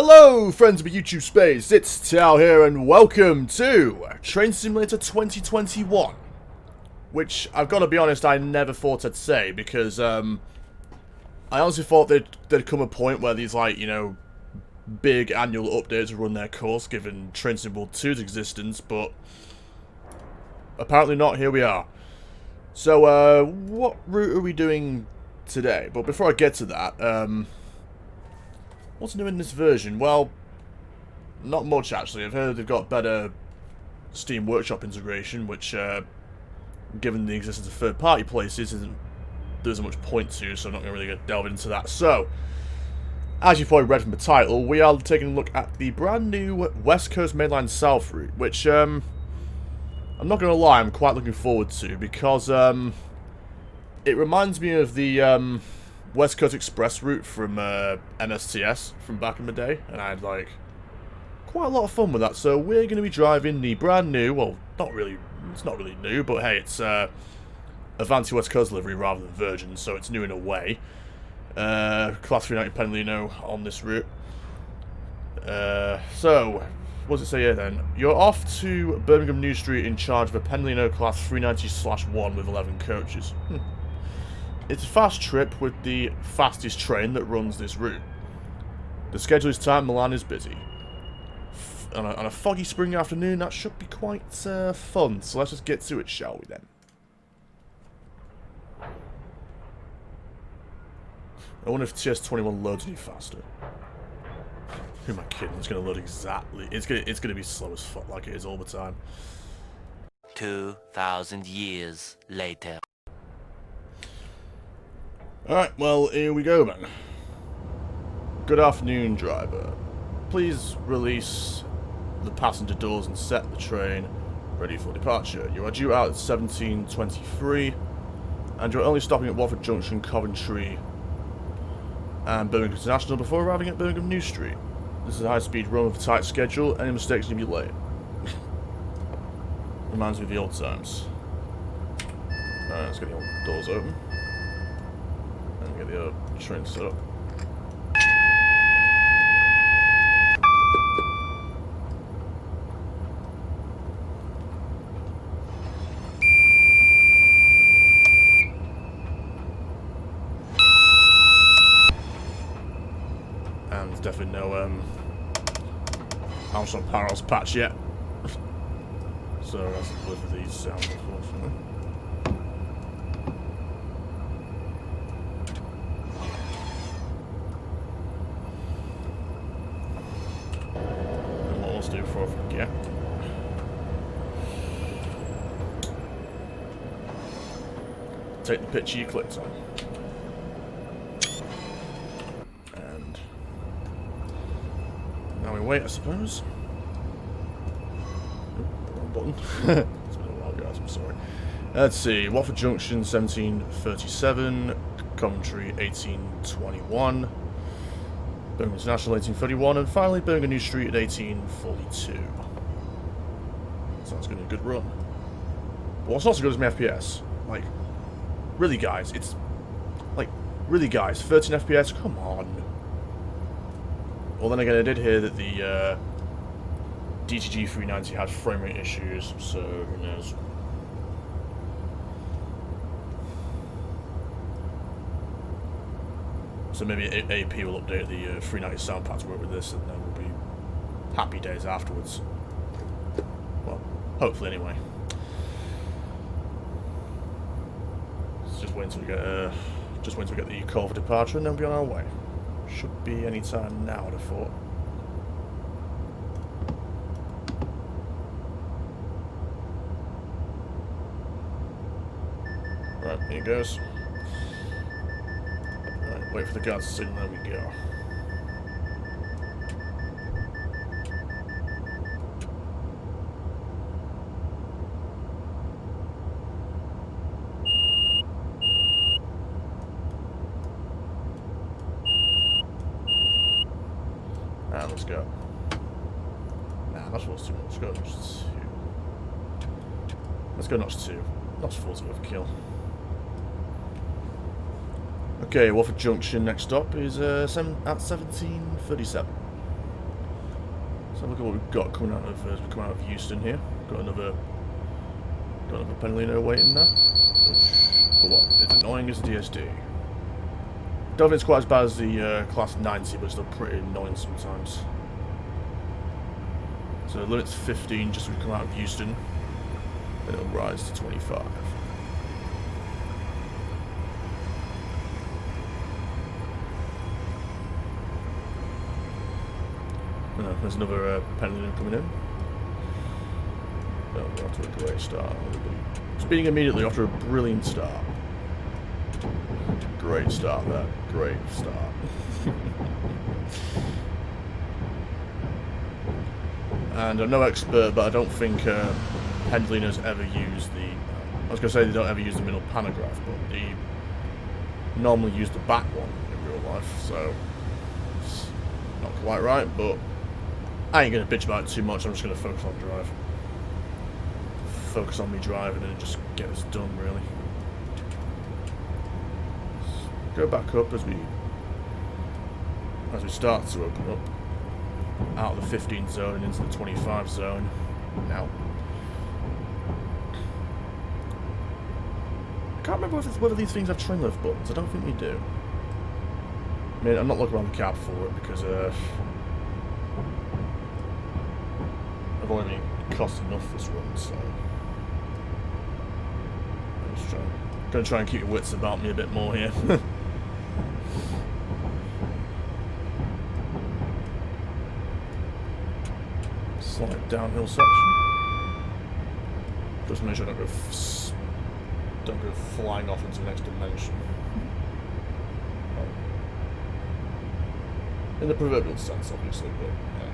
Hello friends of YouTube space, it's Tao here and welcome to Train Simulator 2021. Which, I've got to be honest, I never thought I'd say because I honestly thought there'd come a point where these big annual updates would run their course given Train Sim World 2's existence, but apparently not, here we are. So what route are we doing today? But before I get to that, what's new in this version? Well, not much actually. I've heard they've got better Steam Workshop integration, which, given the existence of third-party places, there isn't much point to, so I'm not going to really delve into that. So, as you've probably read from the title, we are taking a look at the brand new West Coast Mainline South route, which, I'm not going to lie, I'm quite looking forward to, because, it reminds me of the, West Coast Express route from MSTS from back in the day, and I had quite a lot of fun with that. So we're going to be driving the brand new, well, it's not really new, but hey, it's Avanti West Coast livery rather than Virgin, so it's new in a way. Class 390 Pendolino on this route. So, what does it say here then? You're off to Birmingham New Street in charge of a Pendolino Class 390/1 with 11 coaches. It's a fast trip with the fastest train that runs this route. The schedule is tight, Milan is busy. On a foggy spring afternoon, that should be quite fun, so let's just get to it, shall we then? I wonder if TS21 loads any faster. Who am I kidding? It's going to load exactly. It's going to be slow as fuck, like it is all the time. 2,000 years later. Alright, well, here we go then. Good afternoon, driver. Please release the passenger doors and set the train ready for departure. You are due out at 17:23, and you're only stopping at Watford Junction, Coventry and Birmingham International before arriving at Birmingham New Street. This is a high-speed run with a tight schedule. Any mistakes you'll be late. Reminds me of the old times. Alright, let's get the old doors open. And get the train set up. And there's definitely no house on Parallels patch yet. So I have to live with these sounds, unfortunately. Do before I forget. Take the picture you clicked on. And now we wait, I suppose. Wrong button. It's been a while, guys, I'm sorry. Let's see, Watford Junction 17:37, Coventry 18:21. Birmingham International 18:31, and finally Birmingham New Street at 18:42. Sounds good, a good run. But what's not so good as my FPS. Really guys, it's... really guys, 13 FPS, come on. Well then again, I did hear that the DTG 390 had frame rate issues, so who knows. So maybe AP will update the 390 sound pad to work with this, and then we'll be happy days afterwards. Well, hopefully anyway. Let's just wait until we get the call for departure, and then we'll be on our way. Should be any time now, I'd have thought. Right, here goes. Wait for the guards to signal, there we go. And let's go. Nah, that's what's too much. Let's go notch 2. Let's go notch 2. Notch 4's overkill. Okay, Watford Junction next stop is at 17:37. Let's have a look at what we've got coming out of as we come out of Euston here. Got another Pendolino waiting there. But what is annoying is the DSD. Don't think it's quite as bad as the Class 90, but it's still pretty annoying sometimes. So the limit's 15 just as we come out of Euston. Then it'll rise to 25. There's another Pendolino coming in. Oh, we're off to a great start. Speeding immediately after a brilliant start. Great start there. Great start. And I'm no expert, but I don't think Pendolino's ever used the... I was going to say they don't ever use the middle pantograph, but they normally use the back one in real life, so it's not quite right, but I ain't going to bitch about it too much. I'm just going to focus on drive. Focus on me driving and just get this done, really. Go back up as we start to open up out of the 15 zone and into the 25 zone now. I can't remember whether these things have trim lift buttons. I don't think they do. I mean, I'm not looking around the cab for it because I've only been cost enough this run, so I'm just going to try and keep your wits about me a bit more here. Slight downhill section. Just make sure I don't go flying off into the next dimension. In the proverbial sense, obviously, but yeah.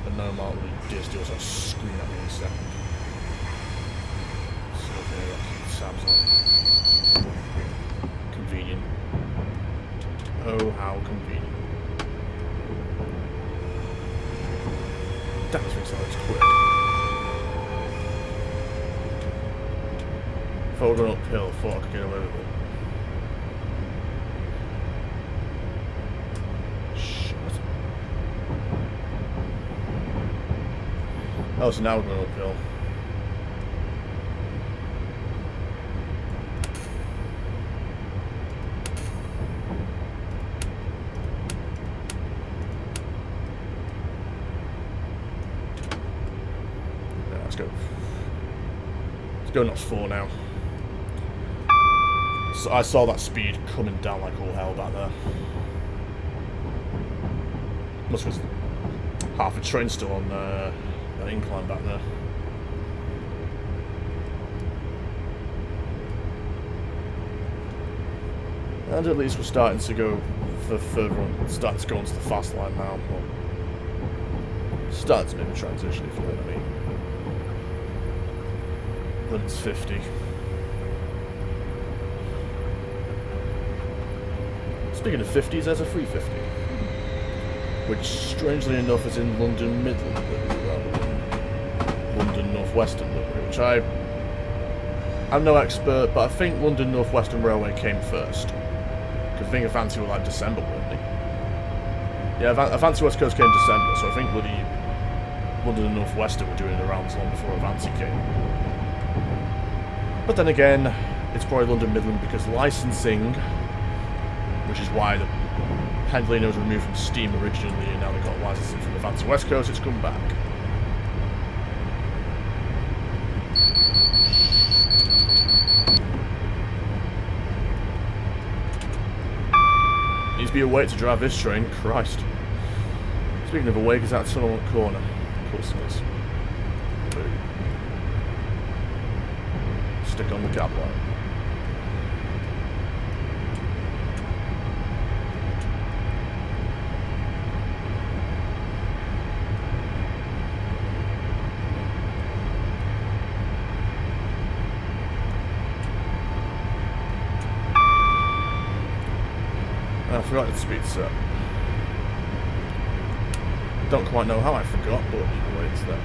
And no amount of the DSD will start screaming at me in a second. So okay, that Sam's on. Convenient. Oh, how convenient. That was accelerates quick. If I were going uphill, I thought I could get away with it. Shit. Oh, so now we're going uphill. Let's go notch 4 now. So I saw that speed coming down like all hell back there. Must have half a train still on that incline back there. And at least we're starting to go further on, starting to go onto the fast line now. Well, starting to make the transition, if you know what I mean. Then it's 50. Speaking of 50s, there's a 350. Which, strangely enough, is in London Midland rather than London North Western, which I'm no expert, but I think London North Western Railway came first. Because I think Avanti were like December, weren't they? Yeah, Avanti West Coast came in December, so I think bloody London and North Western were doing the rounds long before Avanti came. But then again, it's probably London Midland because licensing, which is why the Pendolino was removed from Steam originally, and now they've got licensing from the Avanti West Coast, it's come back. Needs to be awake to drive this train, Christ. Speaking of awake, is that tunnel corner? Of course it is. Boom. Stick on the cab line. I forgot the speed set. Don't quite know how I forgot, but either way it's there.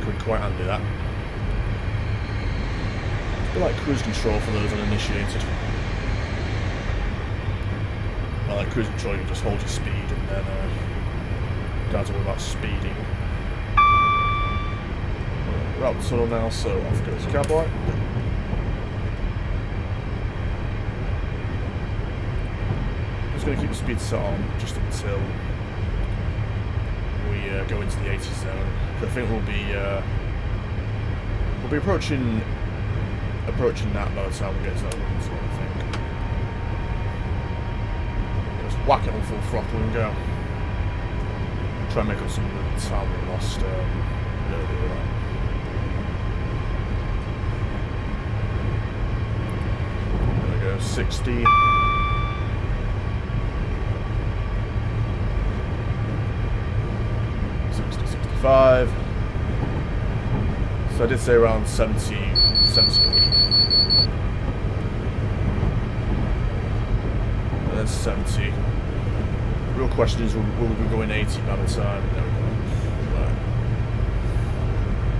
Could quite handy that. I like cruise control for those uninitiated. I like cruise control, you can just hold your speed and then don't have to worry about speeding. We're out the tunnel now, so off goes the cowboy. Just going to keep the speed set on just until we go into the 80 zone. I think we'll be approaching that by the time we get to that limit, I think. Just whack it on full throttle and go. Try and make up some of the time we lost earlier on. There we go, 60. 65. So I did say around 70, 80. And that's 70. The real question is, will we be going 80 by the time? No, right.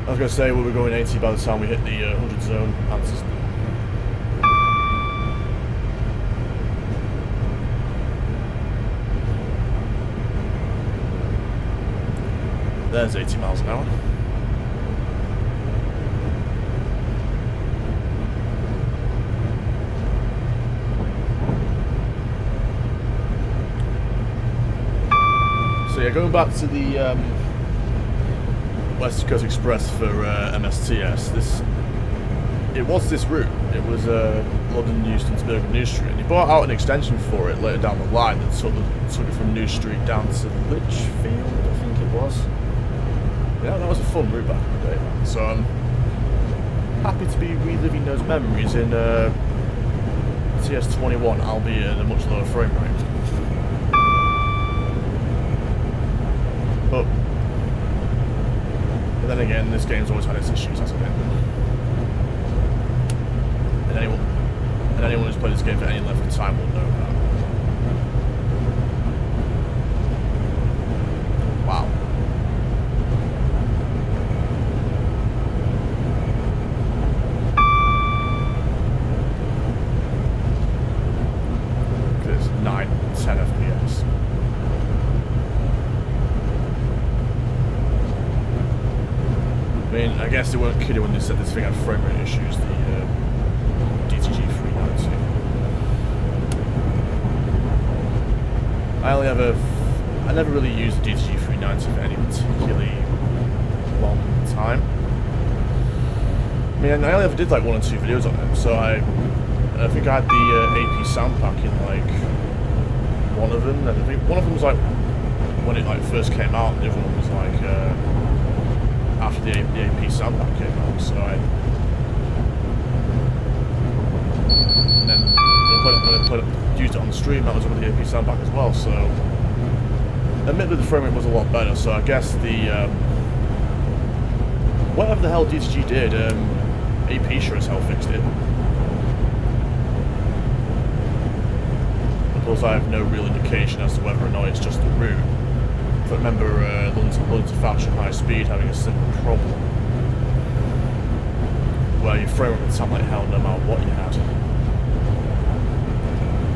I was going to say, will we going 80 by the time we hit the 100 zone? Answers no. There's 80 miles an hour. So yeah, going back to the West Coast Express for MSTS, it was this route. It was London Euston to Birmingham New Street. And he brought out an extension for it later down the line that took it from New Street down to Lichfield, I think it was. Yeah, that was a fun route back in the day, man. So I'm happy to be reliving those memories in TS21, albeit at a much lower frame rate. But then again, this game's always had its issues, hasn't it? And anyone who's played this game for any length of time will know that. Wow. It's 9, 10 FPS. I mean, I guess they weren't kidding when they said this thing had frame rate issues, the DTG 390. I never really used the DTG 390 for any particularly long time. I mean, I only ever did like 1 or 2 videos on it, so I think I had the AP sound pack in like one of them, and I think one of them was like when it like first came out, and the other one was like after the AP sound pack came out. So and then when I used it on the stream, that was with the AP sound pack as well. So admittedly the frame rate was a lot better. So I guess the whatever the hell DTG did, AP sure as hell fixed it. Of course, I have no real indication as to whether or not it's just the route. But remember London to Thatcher high speed having a similar problem, where your frame rate would sound like hell no matter what you had.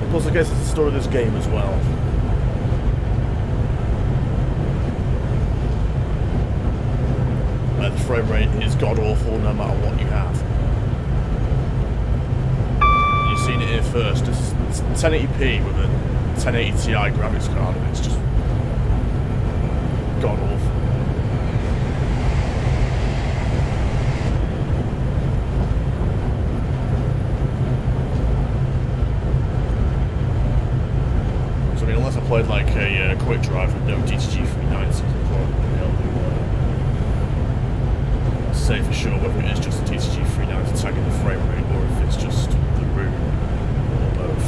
Of course, I guess it's the story of this game as well. The frame rate is god awful no matter what you have. You've seen it here first. It's 1080p with a 1080 Ti graphics card, and it's just god awful. So I mean, unless I played like a quick drive with no DTG 390s, I'd probably be able to say for sure whether it is just the TTG 390 tagging the frame rate or if it's just the route or both.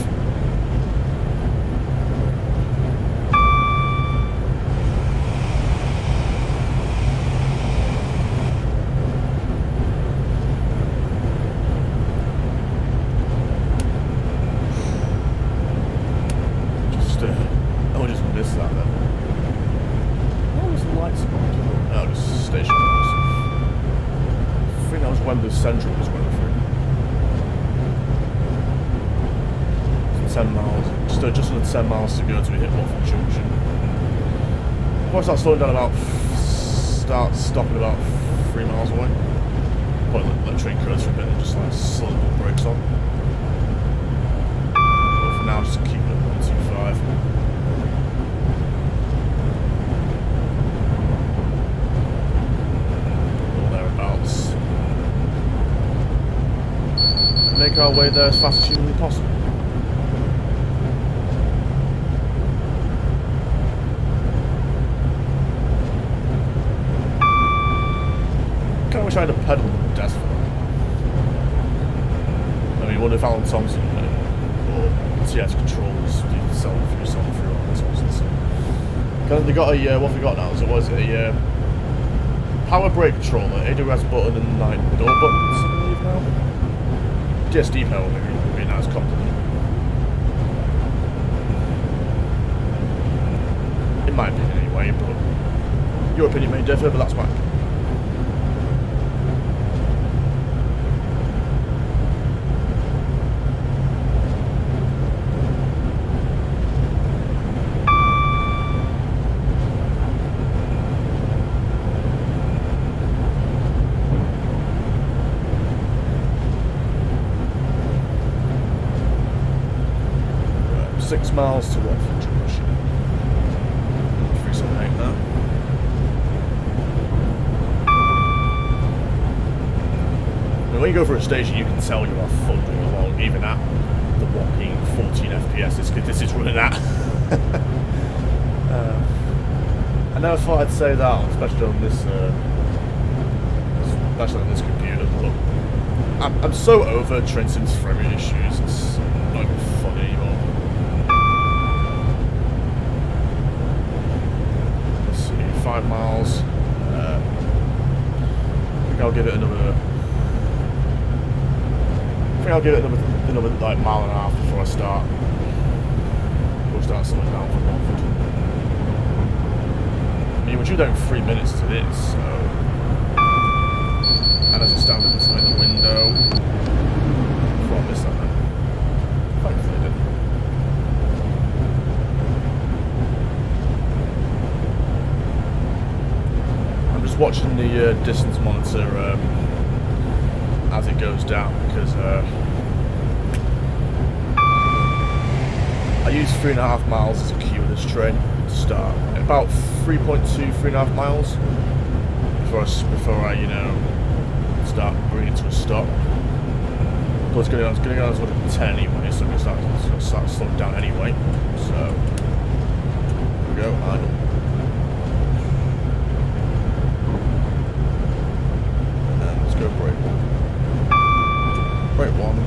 I just missed that then. What was the lights on? Oh, just station lights. I think that was when the Central was going through. 10 miles, just under 10 miles to go to hit Watford Junction. Before I start slowing down start stopping about 3 miles away. Probably let the train cruise for a bit and just like slow the brakes on. But for now, just keep it at 125. Or thereabouts. Make our way there as fast as humanly possible. I wish I had a pedal on the desk for that. I mean, what if Alan Thompson or TS controls the sell through on this one? They got a what have we got now? So was it a power brake controller, AWS button, and like door buttons, I believe now. DSD pedal would be a nice compliment. In my opinion, anyway. But your opinion may differ, but that's my opinion. Right, 6 miles to Watford Junction. 378 now. When you go for a station, you can tell you are thundering along, even at the whopping 14 FPS this is running at. I never thought I'd say that, especially on this computer. But I'm so over train sim's framing issues. It's not even funny anymore. Let's see, 5 miles. I think I'll give it another. I'll give it another like mile and a half before I start. We'll start slowing down for Watford. I mean, we're due down 3 minutes to this, so. And as it stands, I can slide the window. From this side. Thankfully, I didn't. I'm just watching the distance monitor. As it goes down, because I use 3.5 miles as a cue of this train to start. About 3.5 miles before I start bringing it to a stop. But it's going to go down to 10 anyway, so I'm going to start slowing down anyway. So here we go, idle. And let's go brake one. Brake one.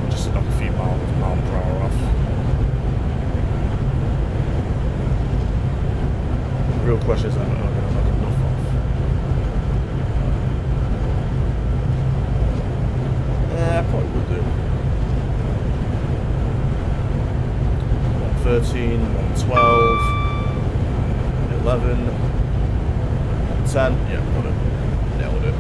Just to knock a few mile per hour off. The real question is, am I going to knock enough off? Yeah, I probably will do. 113, 112, 11, 10. Yeah, got it. Nailed it.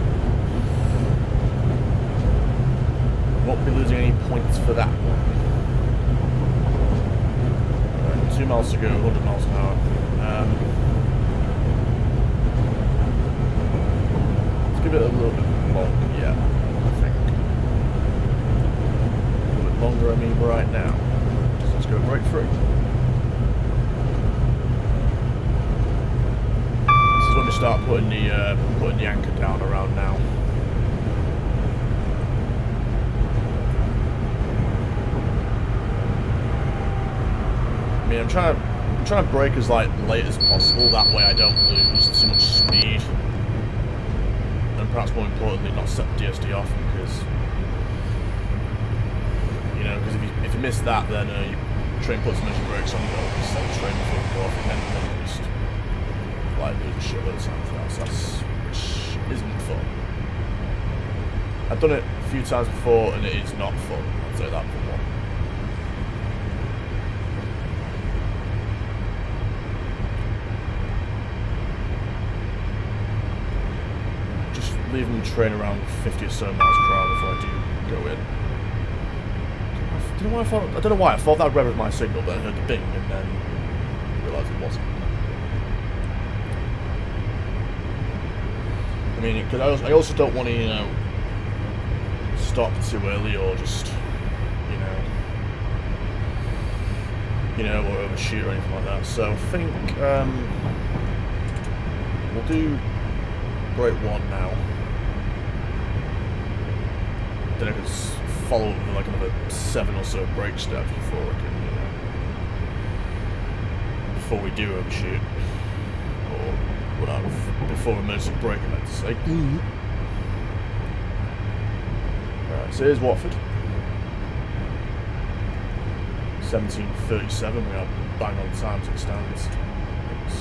Won't be losing any points for that one. Right, 2 miles to go, 100 miles an hour. Let's give it a little bit longer, yeah, I think. A little bit longer, I mean, right now. So let's go brake free. This is when we start putting the anchor down around now. I mean, I'm trying to brake as late as possible. That way, I don't lose too much speed, and perhaps more importantly, not set the DSD off because if you miss that, then your train puts emergency brakes on. You don't set the train before you go off again, and then you just lose shit loads of something else. Which isn't fun. I've done it a few times before, and it is not fun. I'll say that for one. Leaving the train around 50 or so miles per hour before I do go in. I don't know why I thought that red was my signal, but I heard the bing and then realised it wasn't. I mean, because I also don't want to, you know, stop too early or just, or overshoot or anything like that. So I think we'll do break 1 now. Then I can follow up with like another 7 or so brake steps before I can, before we do overshoot, or whatever, before emergency braking, I meant to say. Right, so here's Watford. 17:37. We are bang on time as it stands. Let's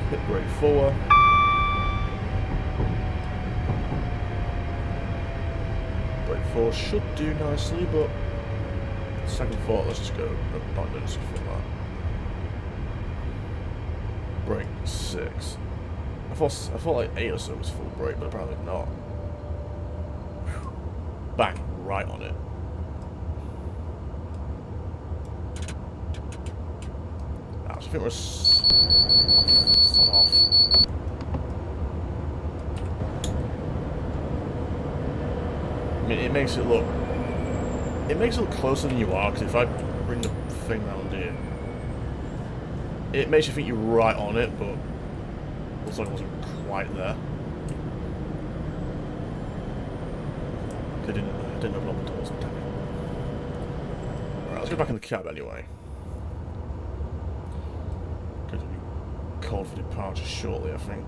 hit brake 4. Brake 4 should do nicely, but second thought, let's just go. Not emergency for that. Brake 6. I thought like 8 or so was full brake, but apparently not. Whew. Bang, right on it. I think we're sod off. I mean, it makes it look closer than you are, because if I bring the thing round here, it makes you think you're right on it, but looks like it wasn't quite there. I didn't open up the doors. Damn it. Right, let's go back in the cab anyway. Going to be called for departure shortly, I think.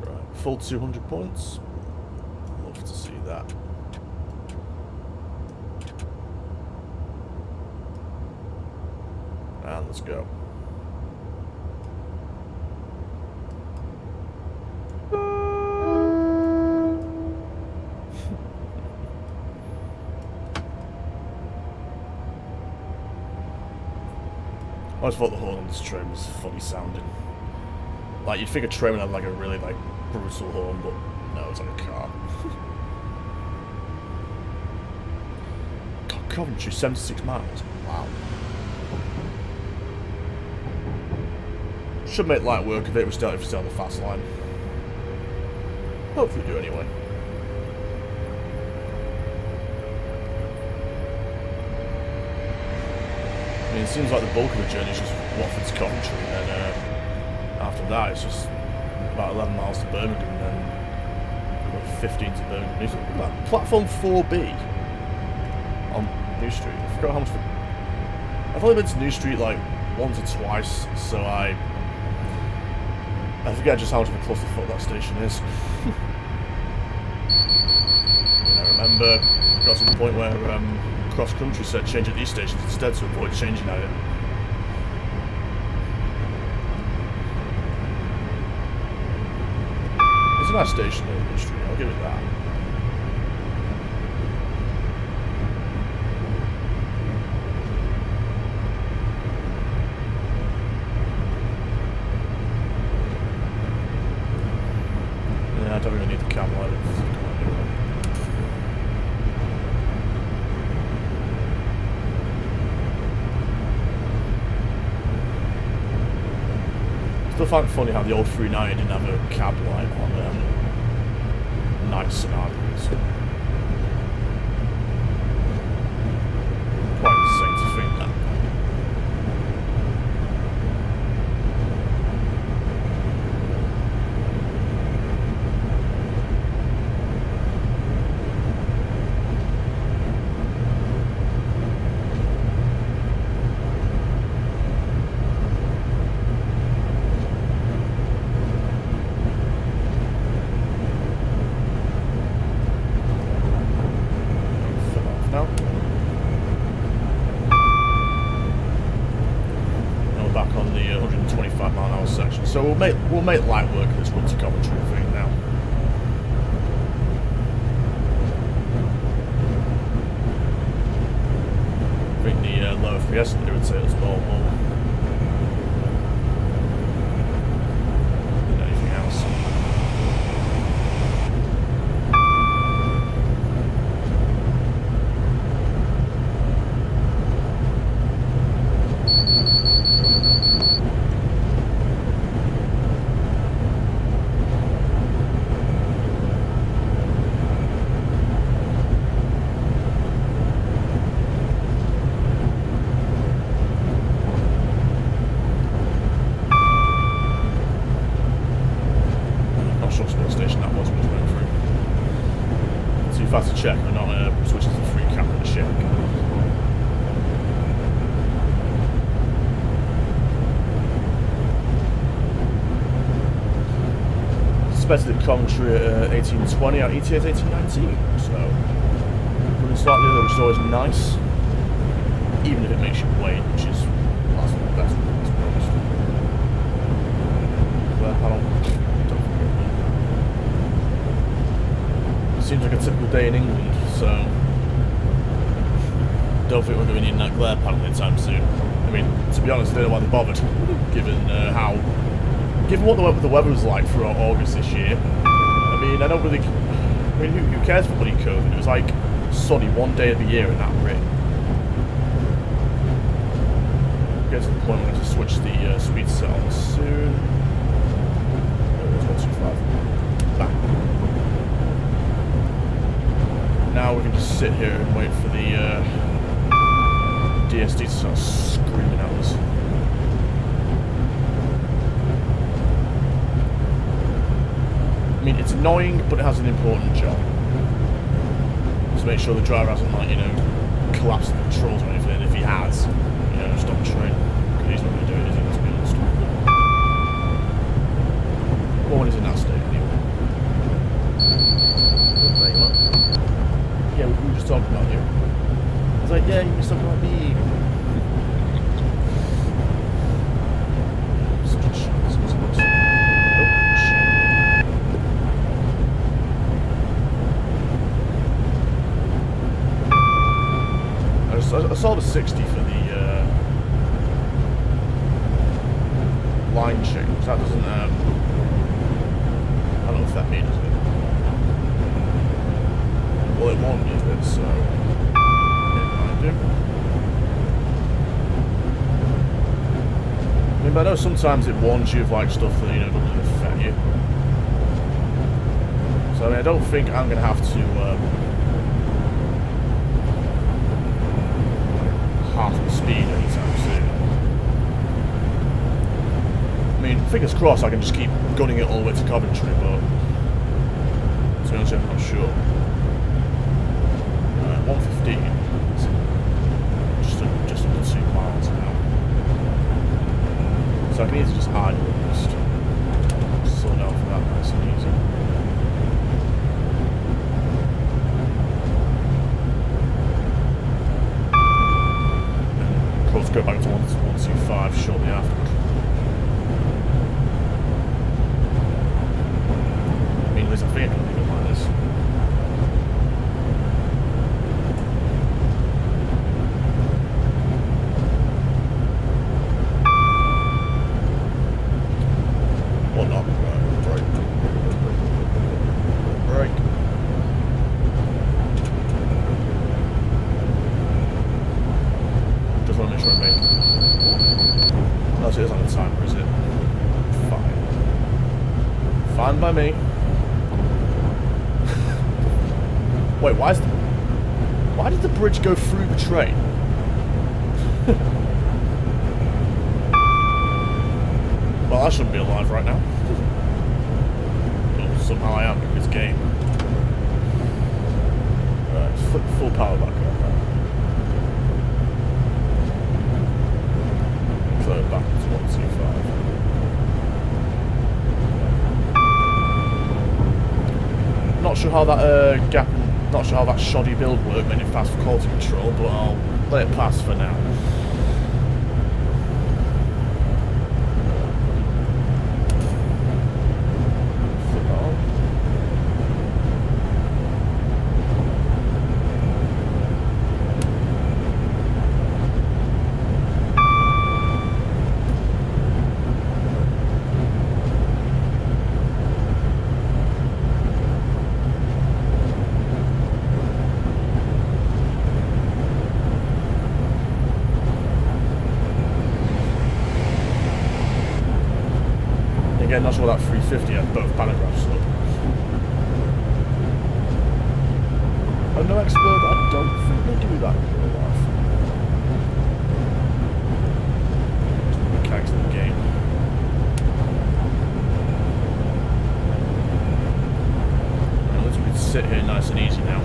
Right, full 200 points. Love to see that. And let's go. I always thought the horn on this train was funny sounding. Like, you'd think a train would have like a really like brutal horn, but no, it's like a car. God, Coventry, 76 miles. Wow. Should make light work of it if we start on the fast line. Hopefully do anyway. I mean, it seems like the bulk of the journey is just Watford to Coventry, and then after that it's just about 11 miles to Birmingham, and then about 15 to Birmingham New Street. Platform 4B on New Street. I forgot how much. I've only been to New Street like once or twice, so I forget just how much of a clusterfuck that station is. And I remember it got to the point where cross country said change at these stations instead to avoid changing at it. It's a nice station in New Street, I'll give it that. Yeah, I don't really need the cam light. I still find it funny how the old 390 didn't have a cab light on night scenarios. Quite insane to think that. So we'll make light work of this run to Coventry, I think, now. I think the lower Fiesta irritates us more than anything else. we're not switching to free camera to check. Expected at Coventry at 18:20, our ETA is 18:19, so running slightly earlier, which is always nice, even if it makes you wait, which is that's the best, to be honest. Glare panel, don't forget. It seems like a typical day in England, so don't think we're going to be needing that glare panel anytime soon. I mean, to be honest, I don't know why they bothered, given what the weather was like throughout August this year. I mean, who cares for bloody COVID? It was like sunny one day of the year and that was it. Get to the point where I'm going to switch the speed set on soon. It's 125. Back. Now we can just sit here and wait for the DSD to start screaming at us. I mean, it's annoying, but it has an important job. Just make sure the driver hasn't, like, collapsed the controls or anything, and if he has, stop the train. Because he's not going to do it, is he? Let's be honest. Well, when he's in that state, anyway. Oh, there you are. Yeah, we were just talking about you. I was like, yeah, you were talking about me. Such a shit. I saw the 60 for the line change. That doesn't, I don't know if that means it. Well, it won't need it, so it might do. I mean, but I know sometimes it warns you of like stuff that doesn't really affect you. So I mean, I don't think I'm going to have to half the speed anytime soon. I mean, fingers crossed I can just keep gunning it all the way to Coventry, but to be honest, I'm not sure. 115. Just under 2 miles now. So I can easily just idle and just slow down for that nice and easy. Go back to 125 shortly afterward. I mean, at least I think I can leave it like this. Or not. Break. Just want to make sure I make it. Unless it is on the timer, is it? Fine. Fine by me. Wait, why did the bridge go through the train? Well, I shouldn't be alive right now. Well, somehow I am in this game. Alright, flip full power back on now. Throw it back into 125. Not sure how that not sure how that shoddy build worked, made it fast for quality control, but I'll let it pass for now. Again, not sure that 350 had both paragraphs up. I'm no expert, but I don't think they do that in real life. Just the mechanics of the game. Right, let's sit here nice and easy now.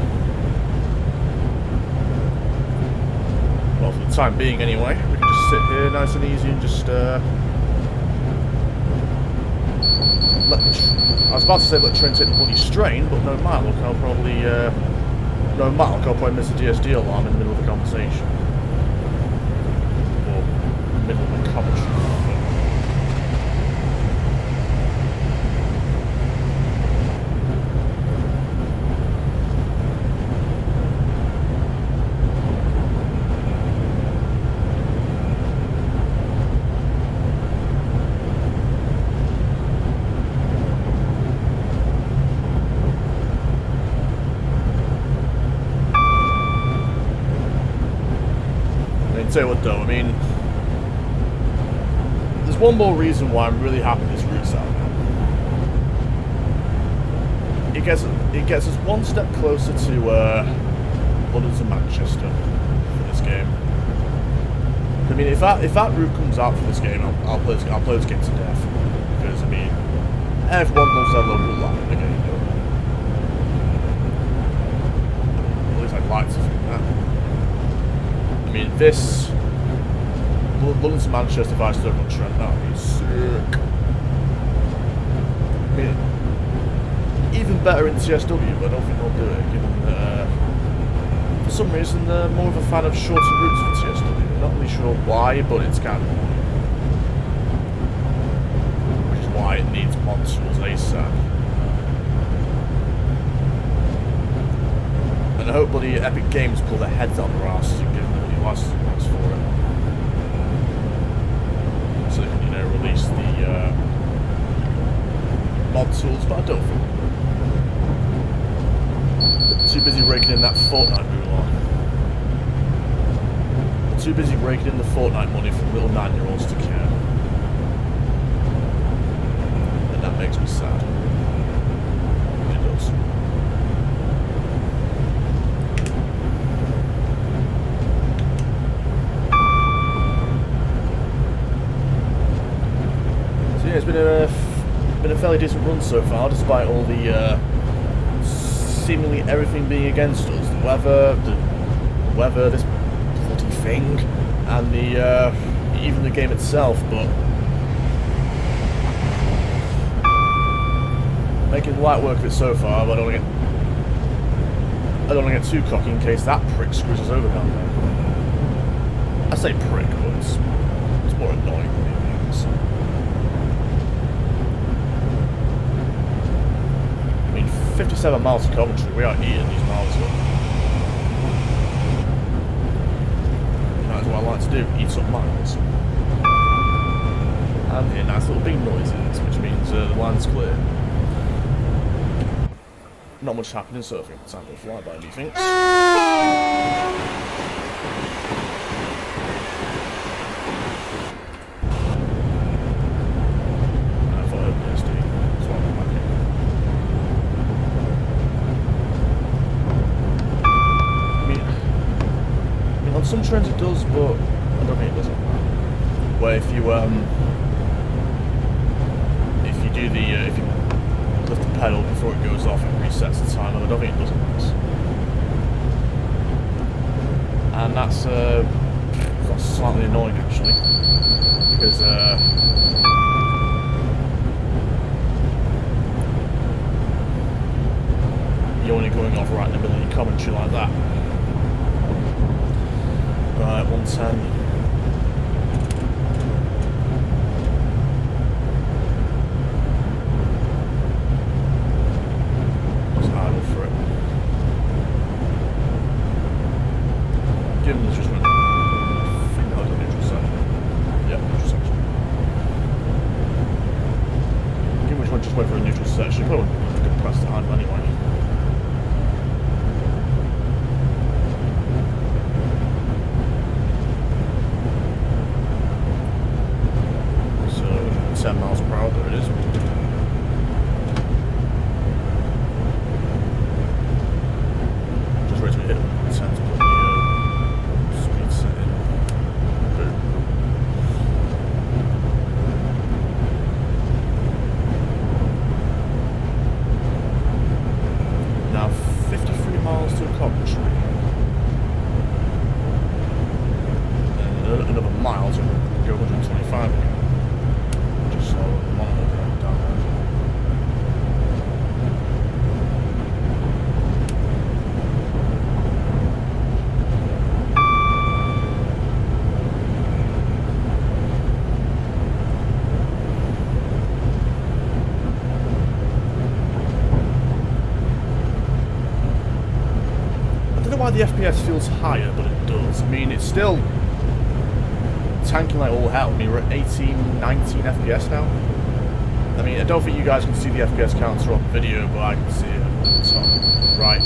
time being anyway. We can just sit here nice and easy and just I was about to say let the train take the bloody strain, but no matter, look, I'll probably miss a DSD alarm in the middle of a conversation. Or middle of a commentary. Tell you what though, I mean, there's one more reason why I'm really happy this route's out now. It gets us one step closer to London to Manchester for this game. I mean, if that route comes out for this game, I'll play this game to death, because I mean, everyone loves their local line in the game, don't they? At least I'd like to think that. I mean, this London to Manchester if I stood on Trent, that would be sick. I mean, even better in TSW, but I don't think they'll do it, given that for some reason they're more of a fan of shorter routes for TSW. I'm not really sure why, but it's kind of annoying. Which is why it needs mod tools ASAP. And I hope bloody Epic Games pull their heads out of their asses and give them the license for it. So they can, you know, release the mod tools, but I don't think they're too busy raking in that Fortnite moolah. They're too busy raking in the Fortnite money from little 9-year-olds to care. And that makes me sad. It does. It's been a fairly decent run so far, despite all the seemingly everything being against us. The weather, this bloody thing, and the even the game itself. But making light work of it so far. But I don't want to get too cocky in case that prick screws us over down there. I say prick, but it's more annoying than anything else. I mean, 57 miles to Coventry, we are eating these miles up. That's what I like to do, eat some miles. And hear nice little bean noises, which means the line's clear. Not much happening, so I think it's time to fly by, do you think? Some trains it does, but I don't think it does. Where if you do the if you lift the pedal before it goes off, it resets the timer. I don't think it does on this, and that's slightly annoying actually, because you're only going off right in the middle of your commentary like that. Right, 110. Let's idle for it. Give them just one. I think that was a neutral section. Yeah, neutral section. Give them just wait for a neutral section. Probably could press the hand anyway. There it is. Just wait till we hit 10 to put the why the FPS feels higher, but it does. I mean, it's still tanking like all hell. I mean, we're at 18, 19 FPS now. I mean, I don't think you guys can see the FPS counter on video, but I can see it at the top right.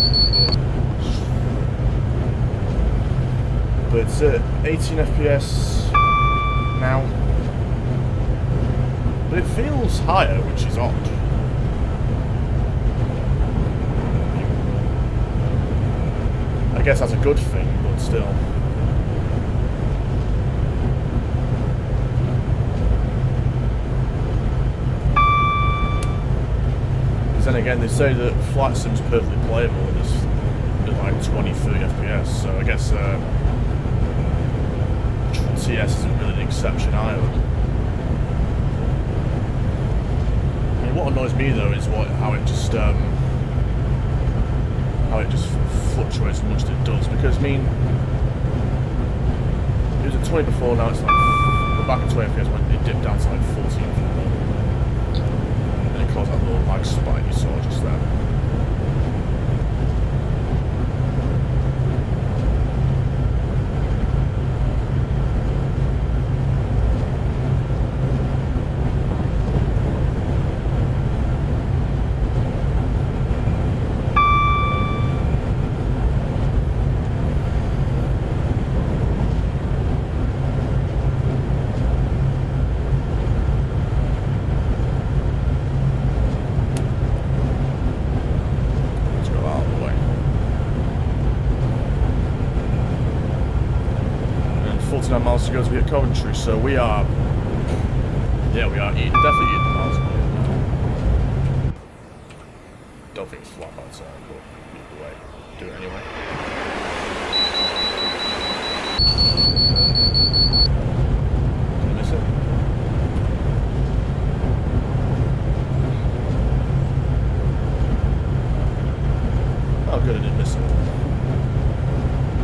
But it's at 18 FPS now. But it feels higher, which is odd. I guess that's a good thing, but still. Because then again, they say that Flight Sim's perfectly playable at like 20, 30 FPS, so I guess TS isn't really an exception either. I mean, what annoys me though is how it just fluctuates as much as it does, because I mean, it was at 20 before, now it's like, we're back at 20 FPS when it dipped down to like 14 and it caused that little lag spike you saw just there. Miles to go to be at Coventry, so we are, yeah, we are definitely eating the miles away. Don't think it's flat outside, but either way, do it anyway. Did I miss it? Oh good, I didn't miss it.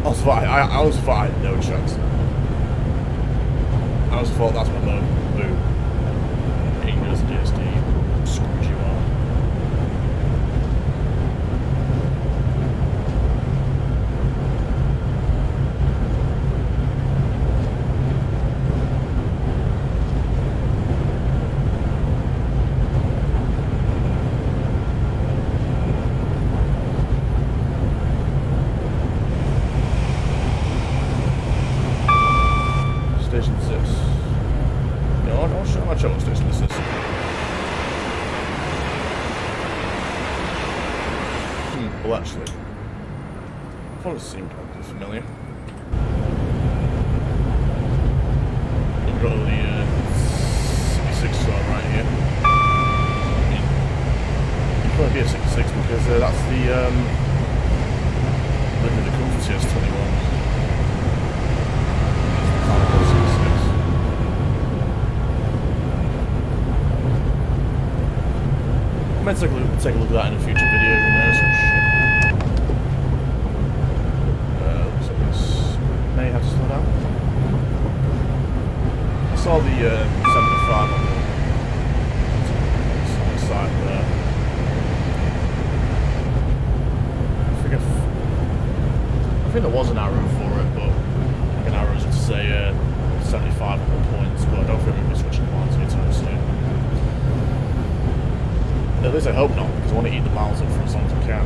I was fine, no chance. I was thought that's my moment. Boom. English DSD. Screwed you on. Station 6. No, I'll show what station this is. Well, actually, I thought it seemed familiar. You've got the 66 star right here. It's going to be a 66 because that's the looking at the comes to TS21. I might take a look at that in a future video, who knows? Looks like this may have to slow down. I saw the 75 on the side there. I think there was an arrow for it, but like an arrow is to say 75 on the points, but I don't think we'll be switching lines anytime soon. At least I hope not, because I want to eat the miles up for as long as I can.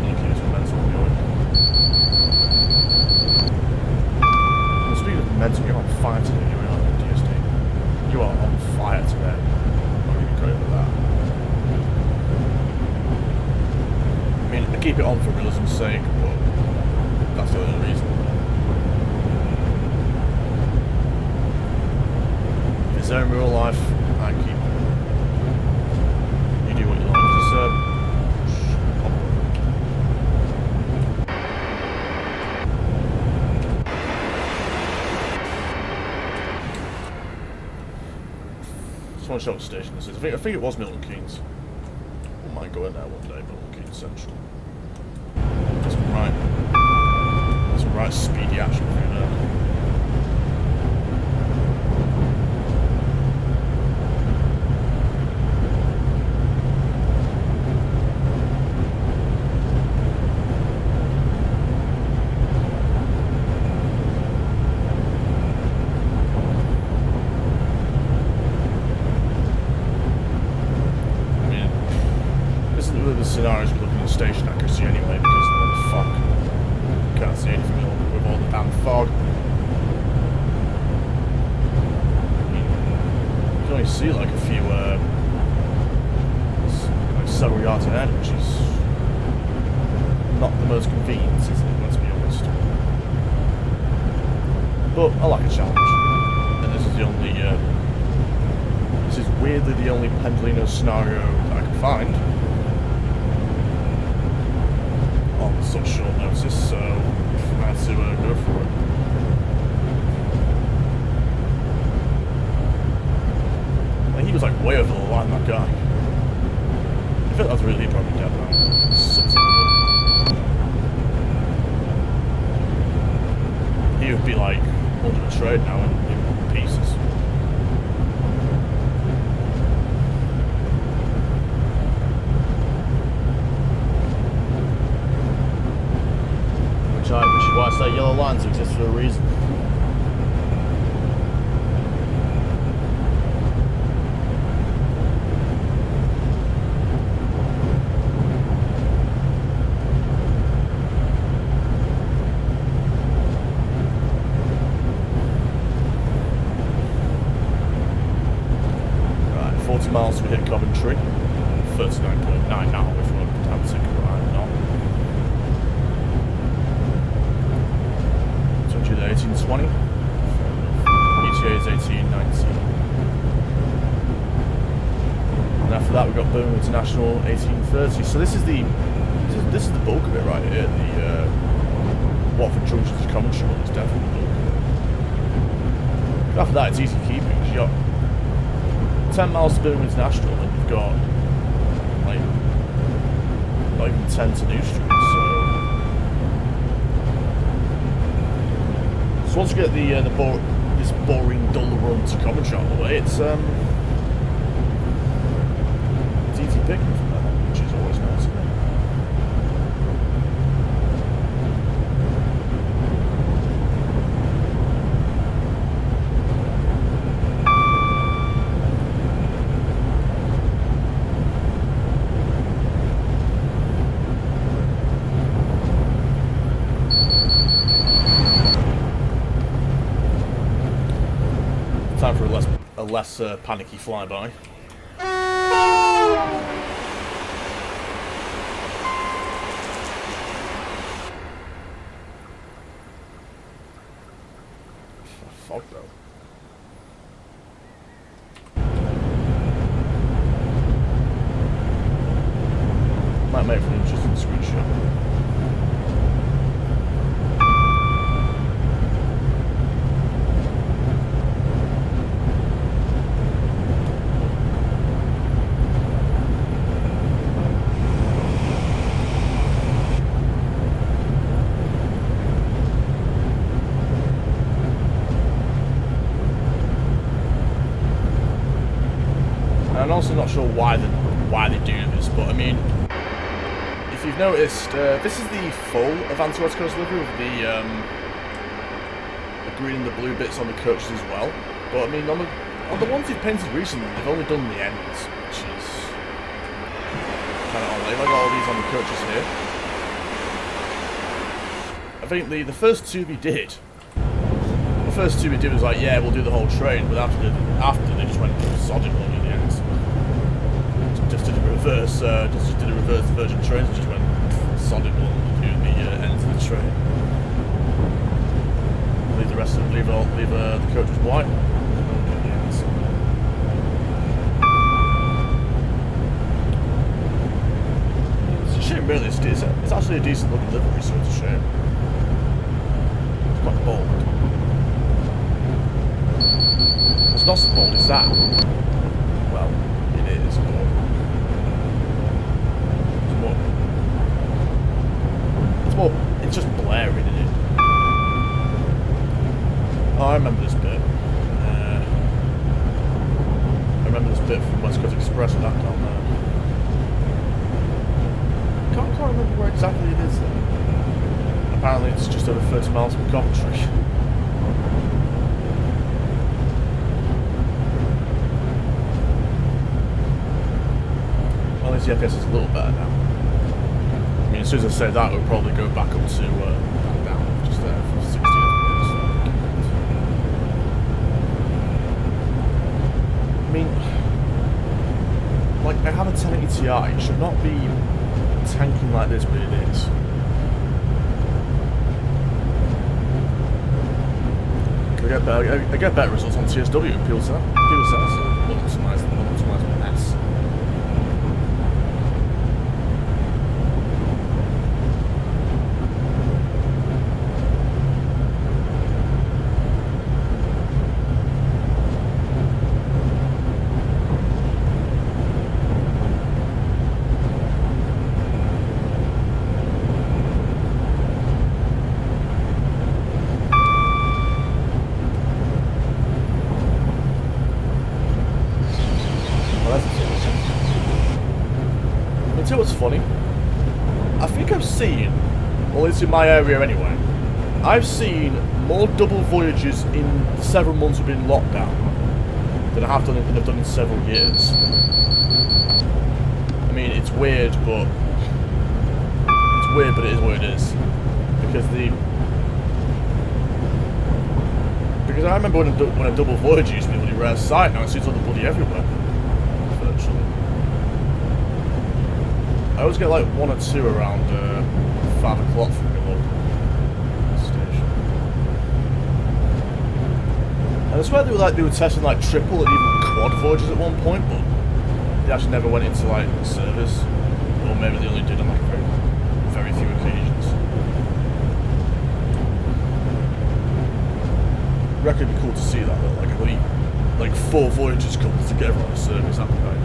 Okay, so momentum going. Well, speaking of momentum, you're on fire today, you're on DSD. You are on fire today. I'll give you credit for that. I mean, I keep it on for realism's sake, but that's the only reason. If it's there in real life, I keep it. Do what you like. Just want to show what station this is. I think it was Milton Keynes. I might go in there one day, Milton Keynes Central. That's some right speedy action through there. fog. You can only see like a few, like several yards ahead, which is not the most convenient, is it? Let's be honest. But I like a challenge, and this is the only. This is weirdly the only Pendolino scenario that I can find on such short notice, so I had to go for it. And he was like way over the line, that guy. I feel that's really probably dead now. He would be like under a trade now in pieces. Which is why I say yellow lines exist for a reason. Right, 40 miles to hit Coventry. 39.9 now if we're down to right now. 1820. ETA is 1819. And after that we've got Birmingham International 1830. So this is the bulk of it right here. The Watford Junction to Coventry is definitely the bulk of it. After that it's easy keeping because you got 10 miles to Birmingham International and you've got like not even 10 to New Street. So once you get this boring, dull run to Coventry out of the way, it's easy picking from that, which is always nice, isn't it? Time for a less panicky flyby. Fog though. Might make for an interesting screenshot. I'm also not sure why they do this, but I mean, if you've noticed, this is the full Advanced West Coast livery with the green and the blue bits on the coaches as well. But I mean, on the ones they've painted recently, they've only done the ends, which is kind of odd. They've got all these on the coaches here. I think the first two we did was like, yeah, we'll do the whole train, but after they just went sod it, we'll do the ends. Just did a reverse Virgin Trains, just went sod it, we'll do the ends of the train. Leave the rest of leave the coaches white. And do the ends. It's a shame, really. It's actually a decent looking livery, so it's a shame. It's quite bold. It's not so bold as that. Well, it is, but it's just blaring, isn't it? Oh, I remember this bit. I remember this bit from West Coast Express and that down there. Can't remember where exactly it is though. Apparently it's just over 30 miles from Coventry. Well, at least the FPS is a little better now. I mean, as soon as I say that, we'll probably go back up to back down, just there for 60 FPS. like, I have a 1080 Ti. It should not be tanking like this, but it is. I get better results on TSW. People say that's a optimized mess. Tell you what's funny? I think I've seen, well, it's in my area anyway, I've seen more double voyages in several months we've been in lockdown than I have done than I've done in several years. I mean, it's weird, but it is what it is. Because I remember when a double voyage used to be a bloody rare sight. Now it seems like the bloody everywhere, virtually. I always get like 1 or 2 around 5 o'clock from the local station. And I swear they were testing like triple and even quad voyages at one point, but they actually never went into like service, or maybe they only did on like very few occasions. I reckon it'd be cool to see that though, like really, like 4 voyages coupled together on a service. That'd be kind of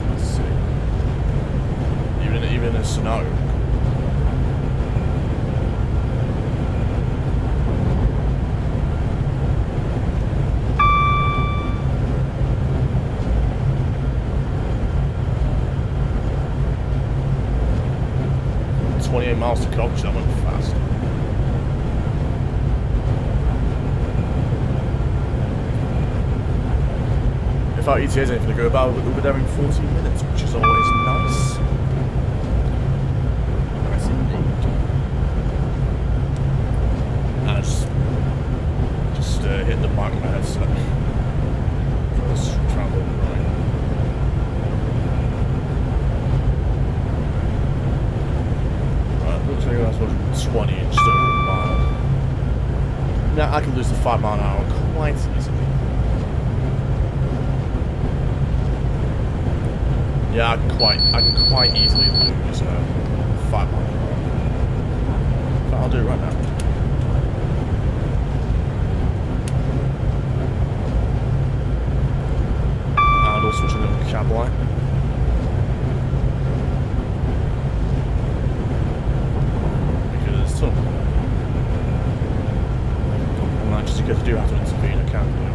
cool to see. Even in a scenario. – 28 miles to Coventry, that went fast. If our ETA is anything to go about, we'll be there in 14 minutes, which is always nice. Hit the mic on my headset. Just travel right. Right, looks like that's what 20 and just over a mile. Now I can lose the 5 mile an hour quite easily. Yeah, I can quite easily lose 5 mile an hour. But I'll do it right now. Switch a little cab light. Because some just because I do have to intervene, I can't do it.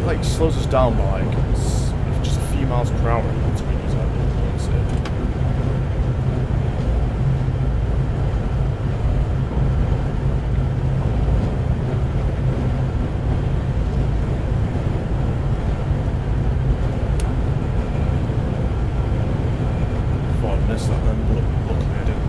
Like slows us down by like just a few miles per hour between these points here. Thought I'd missed that then, but luckily I didn't.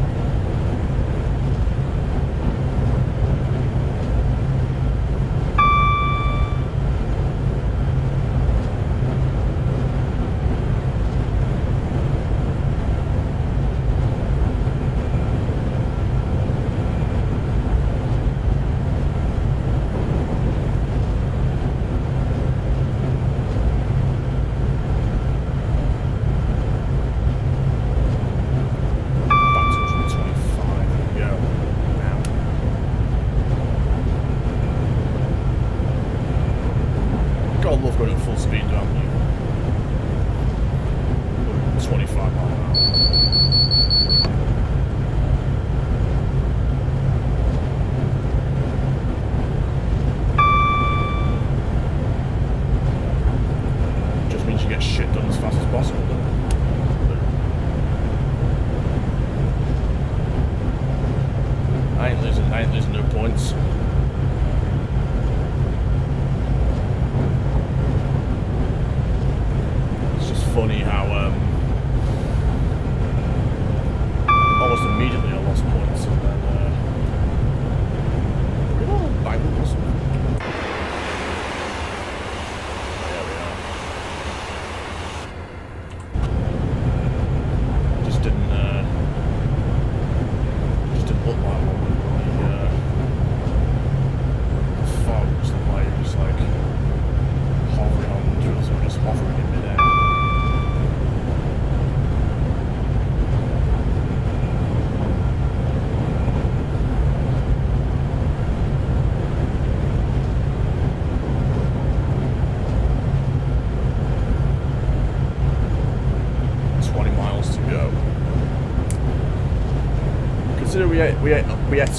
consider we ate up like.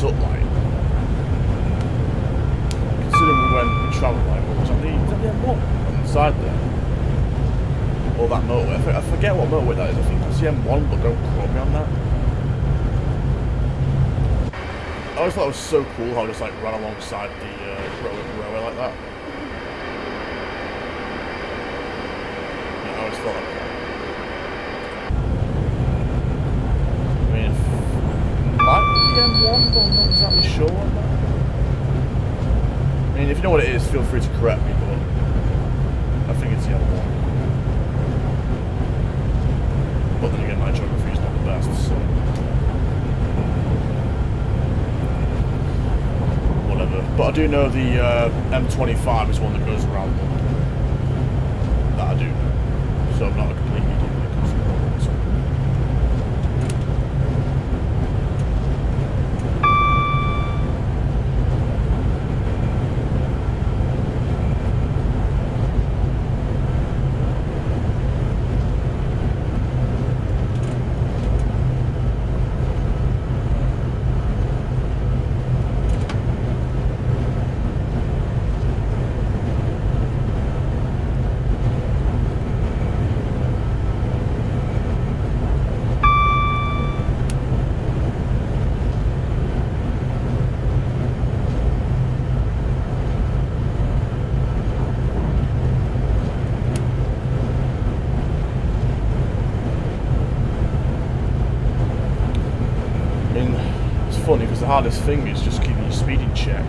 Considering we travelled like, what was that? The M1 on the side there. Or that motorway. I forget what motorway that is. I think that's the M1, but don't quote me on that. I always thought it was so cool how I just like ran alongside the railway like that. Yeah, I always thought that. I mean, might be the M1, but I'm not exactly sure on that. I mean, if you know what it is, feel free to correct me, but I think it's the M1. But then again, my geography is not the best, so whatever. But I do know the M25 is one that goes around London. That I do know. So I'm not a complete idiot when it comes to that. Funny because the hardest thing is just keeping your speed in check.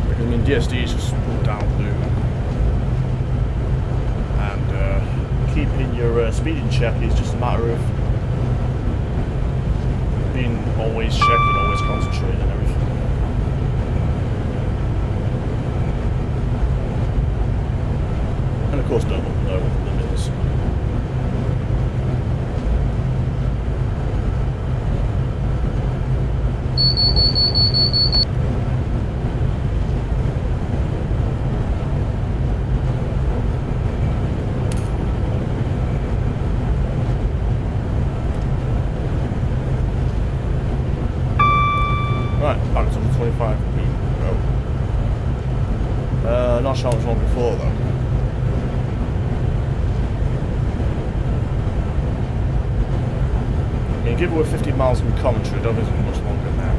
Because I mean DSD is just pull down blue, and keeping your speed in check is just a matter of being always checking, always concentrating and everything. And of course don't know what the limit is. Right, back to the 25 we go. Not sure how much long before though. I mean, given we're 50 miles from Coventry, I don't think it's much longer now.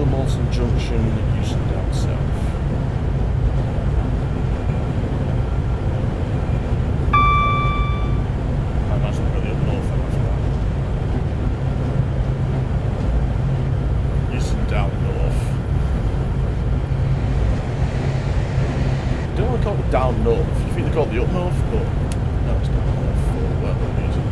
Watford Junction, Euston down south. I imagine we're up north after that. Euston down north. I don't want to call it down north. You think they call it the up north, but no, it's down north for whatever reason.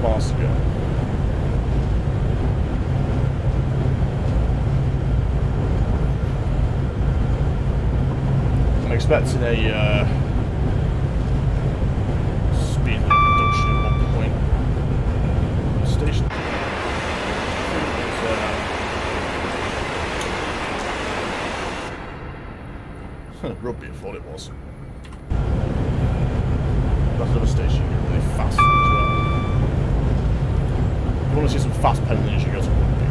Miles to go. I'm expecting a speed limit reduction at one point. Station. Rugby, I thought it was. That's another station you get really fast from as well. If you want to see some fast pendulino, you should go to Rugby.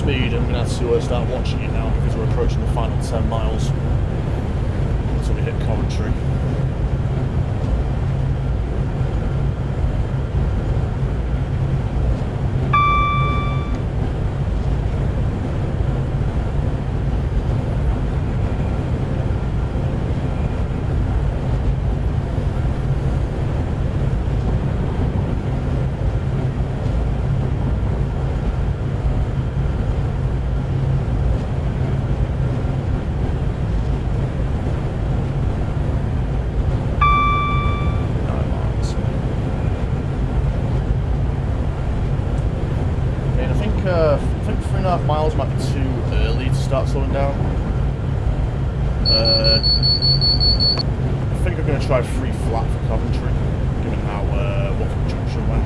speed, I'm going to have to start watching it now because we're approaching the final 10 miles until we hit Coventry. I think 3.5 miles might be too early to start slowing down. I think I'm going to try 3 flat for Coventry, given how Watford Junction went.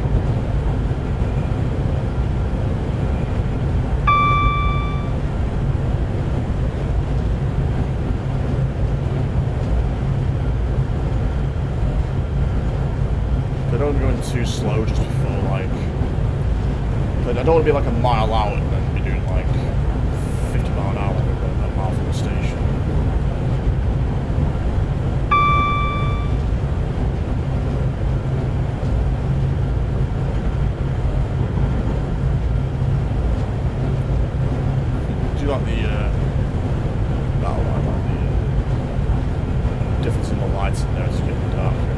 I don't want to go in too slow just before, like... I don't want to be like a mile out and then be doing like 50 mile an hour when we're going a mile from the station. Do you like the difference in the lights in there as it's getting darker?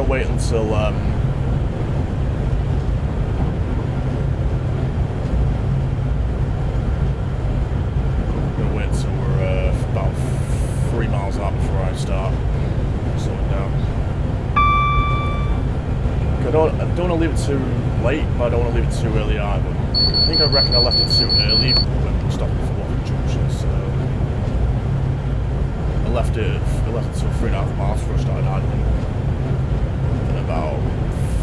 Wait until I'm gonna wait until we're about 3 miles out before I start slowing down. I don't want to leave it too late, but I don't want to leave it too early either. I reckon I left it too early when we stopped for Watford Junction, so I left it till 3.5 miles before I started idling. About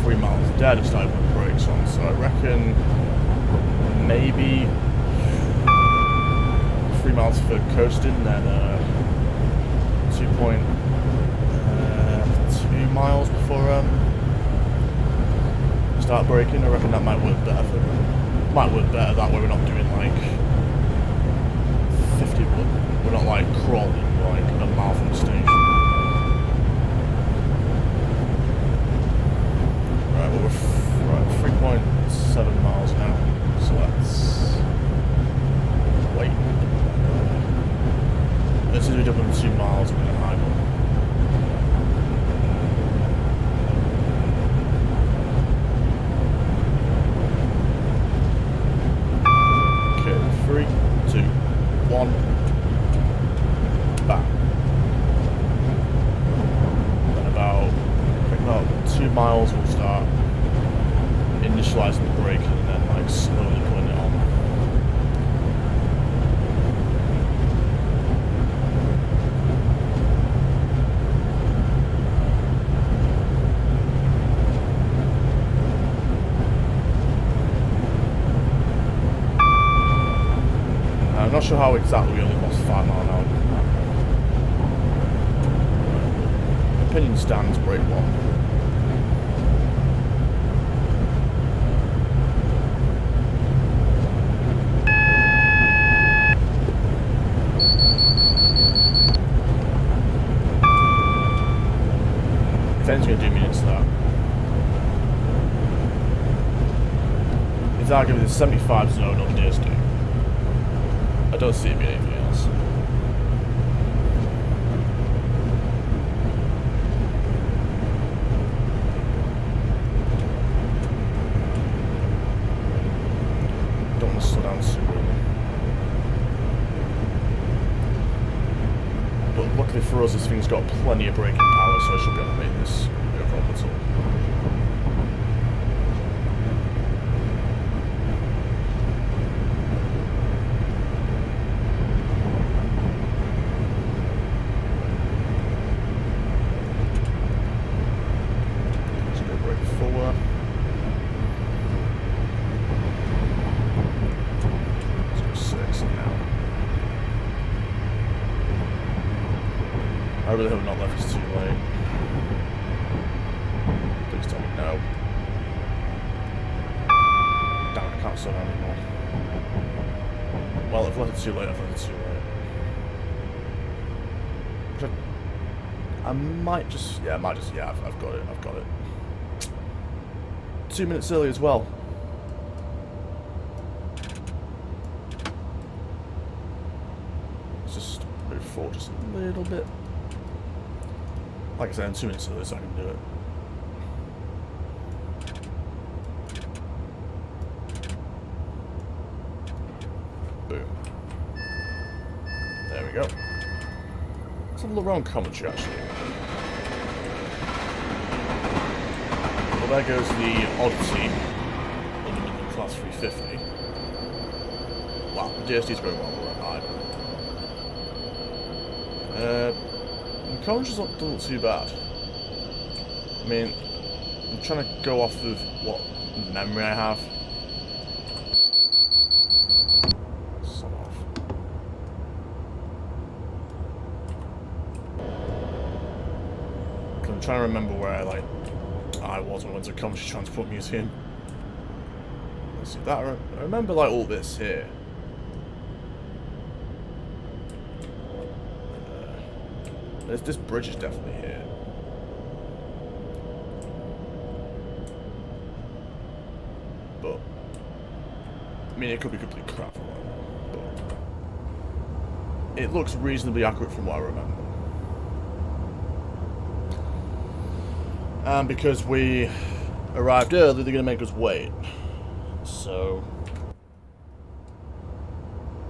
3 miles dead and started putting brakes on, so I reckon maybe 3 miles for coasting, then 2.2 miles before start braking. I reckon that might work better. Might work better that way. We're not doing like 50. We're not like crawling like a mile from the station. We're 3.7 miles now, so let's wait. As soon as we jump into 2 miles, we're going to idle. Okay, 3, 2, 1, back. Then about 2 miles we'll start initializing the brake and then like slowly putting it on. I'm not sure how exactly we only lost 5 miles an hour. Opinion stands, brake 1. It's going to do me into that. It's arguably the 75 zone on near stew. I don't see it being anything else. Don't want to slow down too early. But luckily for us, this thing's got plenty of braking power, so I should be able to make this no problem at all. Let's go brake forward. Let's go 6 now. I really hope not left us too late. Please tell me no. Damn, I can't slow down anymore. Well, if I've left it too late, I've left it too late. I might just... Yeah, I've got it. 2 minutes early as well. Let's just move forward just a little bit. Like I said, I'm 2 minutes early, so I can do it. Boom. There we go. Let's have a look around Coventry, actually. Well, there goes the Odyssey. London Class 350. Wow, the DSD's going well, we're at 9. Coventry's not done too bad. I mean, I'm trying to go off of what memory I have. Son off. I'm trying to remember where I was when I went to Coventry Transport Museum. Let's see that. I remember all this here. This bridge is definitely here. But I mean, it could be complete crap for all I know, but it looks reasonably accurate from what I remember. And because we arrived early, they're going to make us wait. So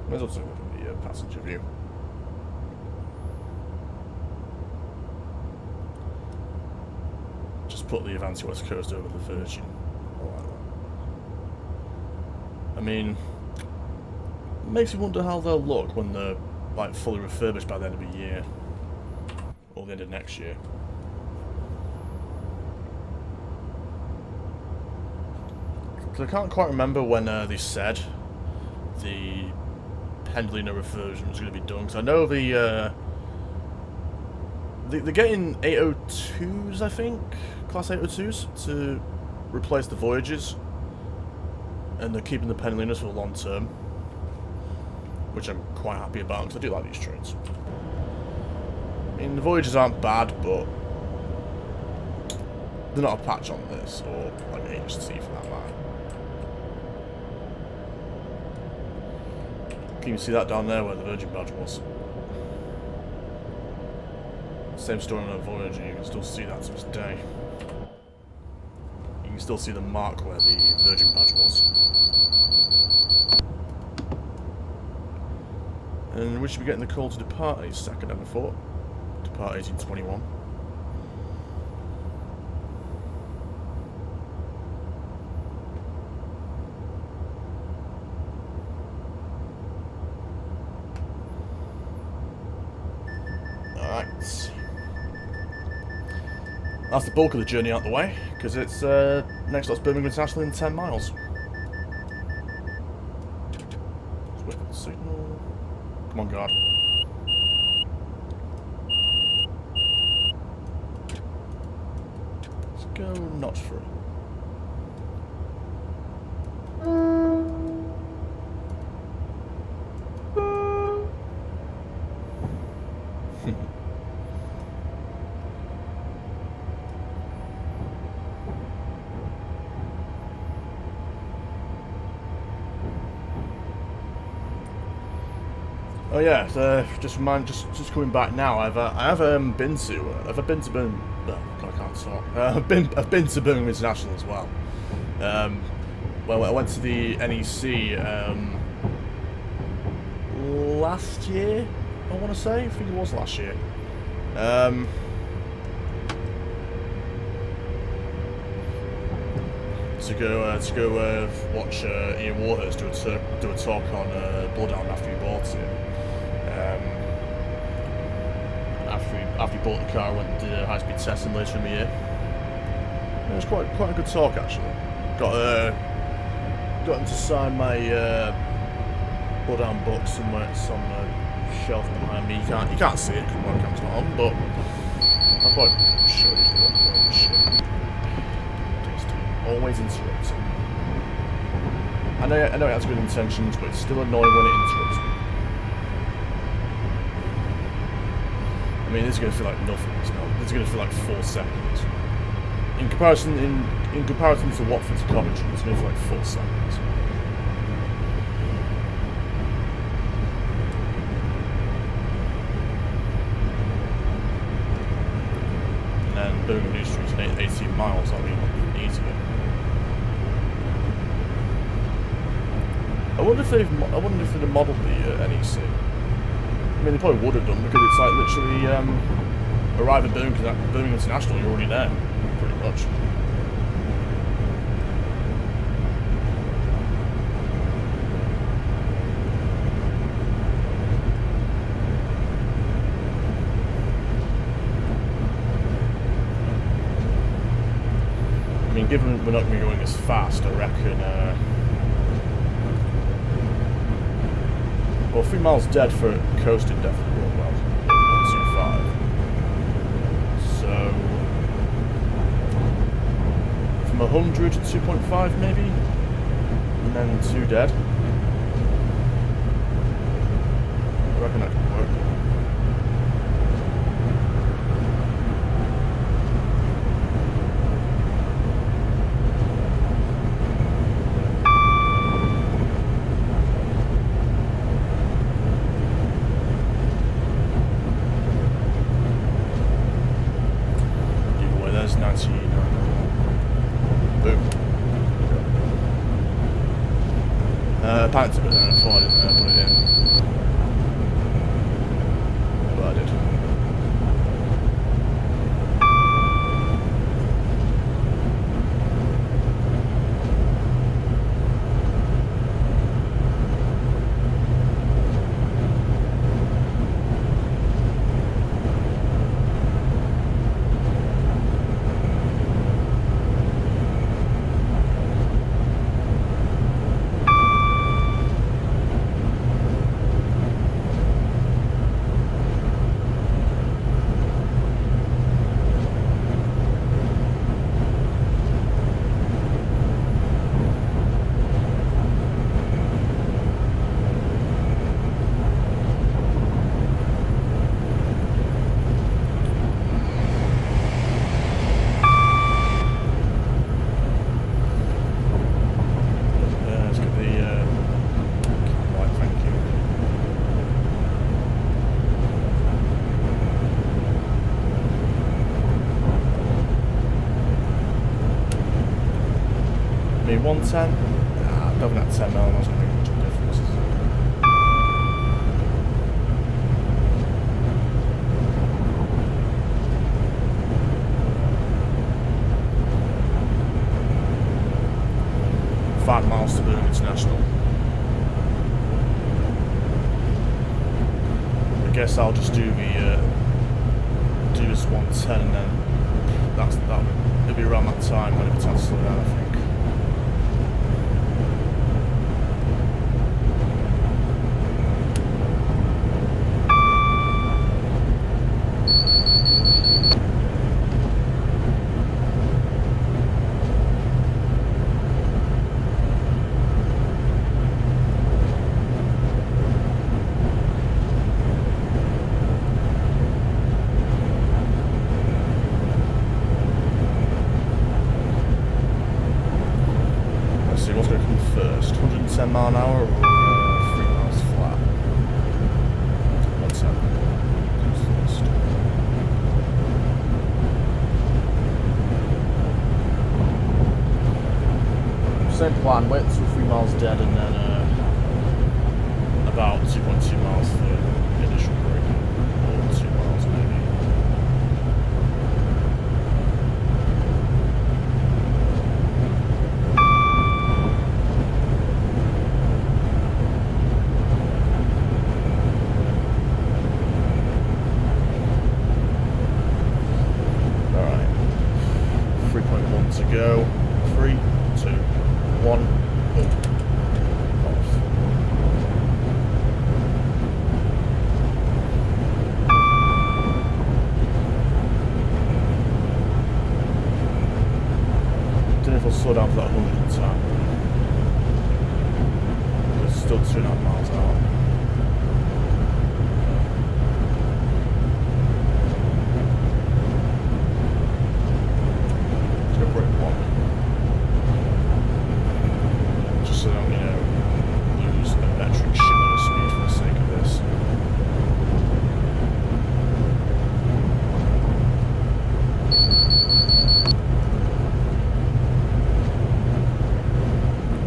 may as well take a look at the passenger view. Put the Avanti West Coast over the Virgin. I mean, it makes you wonder how they'll look when they're fully refurbished by the end of the year or the end of next year. Because I can't quite remember when they said the Pendolino reversion was going to be done. Because I know they're getting 802s, I think. Class 802s to replace the Voyagers, and they're keeping the Pendolinos for the long term, which I'm quite happy about because I do like these trains. I mean, the Voyagers aren't bad, but they're not a patch on this, or HT for that matter. Can you see that down there where the Virgin badge was? Same story on a Voyager, you can still see that to this day. You can still see the mark where the Virgin badge was. And we should be getting the call to depart any second, ever thought. Depart 1821. Alright. That's the bulk of the journey out the way, because it's next stop's Birmingham International in 10 miles. Let's wait for the signal. Come on, guard. Let's go not free. Oh yeah, just coming back now. I've been to Birmingham. No, I can't talk. I've been to Birmingham International as well. Well, I went to the NEC last year. I want to say. I think it was last year. To go watch Ian Warhurst do a talk on Bloodhound after he bought it. After he bought the car, went and did a high-speed testing later in the year. It was quite a good talk actually. Got him to sign my Bloodhound book somewhere. It's on the shelf behind me. You can't see it because my webcam's not on, but I'll probably show you at that point. Shit. Always interrupting. I know it has good intentions, but it's still annoying when it interrupts me. I mean, this is going to feel like nothing. This is going to feel like 4 seconds. In comparison to Watford to Coventry, it's going to feel like 4 seconds. And then Birmingham New Street is 18 miles. That'll be easier. I wonder if they'd have modelled the NEC. I mean, they probably would have done because it's like literally arrive at Birmingham International, you're already there, pretty much. I mean, given we're not going to be going as fast, I reckon. Well, 3 miles dead for coasting definitely won't well. 125. So from 100 to 2.5 maybe, and then 2 dead. I reckon that could work. Panicked a bit then, I thought I didn't put it in. But I did. Me 110? Nah, driving at 10 mile, that's not making much of a difference. $5 miles to Birmingham International. I guess I'll just do the do this 110 and then it'll be around that time when it'll be time to slow down, I think. What's going to come first? 110 mile an hour or 3 miles flat? 110 comes first. Same plan, wait until 3 miles dead and then about 2.2 miles for the initial break. Or 2 miles maybe. one up north. Don't know if I'll slow down for that 100th time. It's still 2.5 miles an hour. So I don't, lose a metric shitload of speed for the sake of this.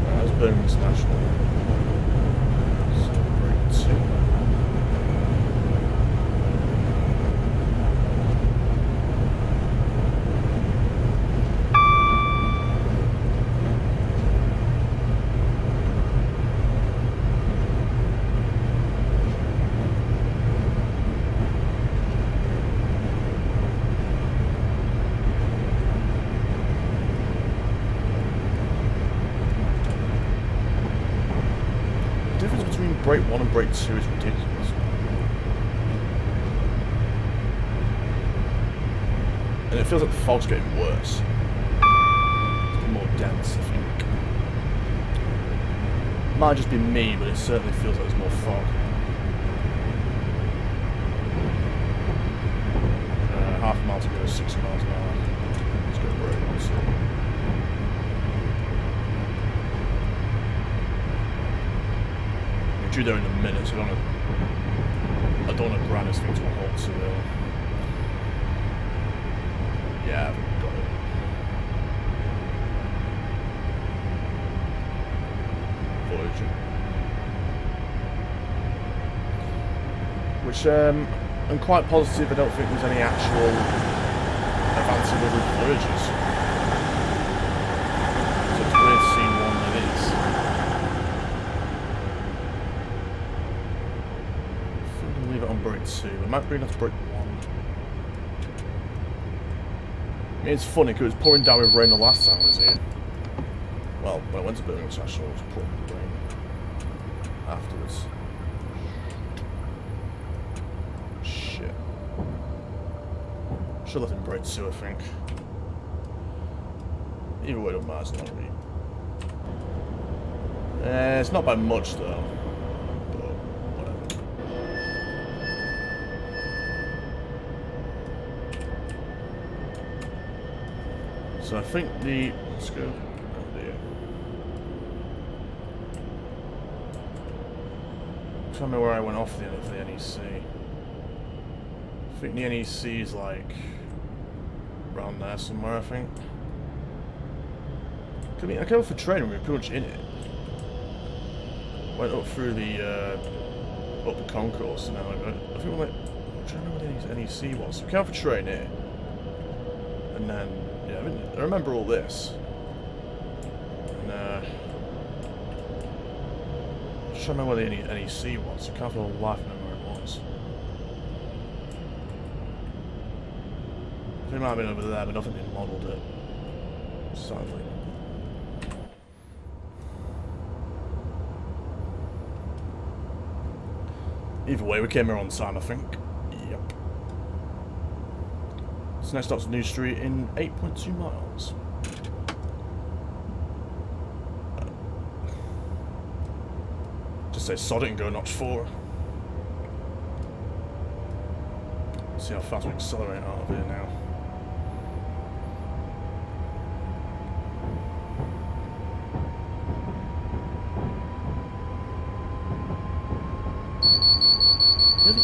That's Birmingham International. So break 2. The difference between break 1 and break 2 is ridiculous. And it feels like the fog's getting worse. It's getting more dense, I think. Might just be me, but it certainly feels like there's more fog. Half a mile to go, 6 miles an hour. Let's go break 1, 2. Due there in a minute, so I don't want to grind this thing to a halt too early. Yeah, I've got it. Voyager. Which, I'm quite positive I don't think there's any actual advanced level Voyagers. So it's weird seeing one that is. On break 2, I might bring that to break 1. I mean, it's funny because it was pouring down with rain the last time I was here. Well, when I went to Birmingham International, it was pouring with rain afterwards. Shit. Should have left in break 2, I think. Either way, it don't matter, it's not really. It's not by much though. So I think let's go over there. I'm trying to remember where I went off for the NEC. I think the NEC is like around there somewhere, I think. I mean, I came off for training, we were pretty much in it. Went up through the up the concourse, and then I think we're like, I'm trying to remember what the NEC was. So we came off for training here, and then. Yeah, I remember all this. And, just trying to remember where the NEC was. I can't for the life remember where it was. I think it might have been over there, but nothing had modelled it. Sadly. Either way, we came here on time, I think. Yep. So next stop's New Street in 8.2 miles. Just say sod it and go notch 4. See how fast we accelerate out of here now. Really?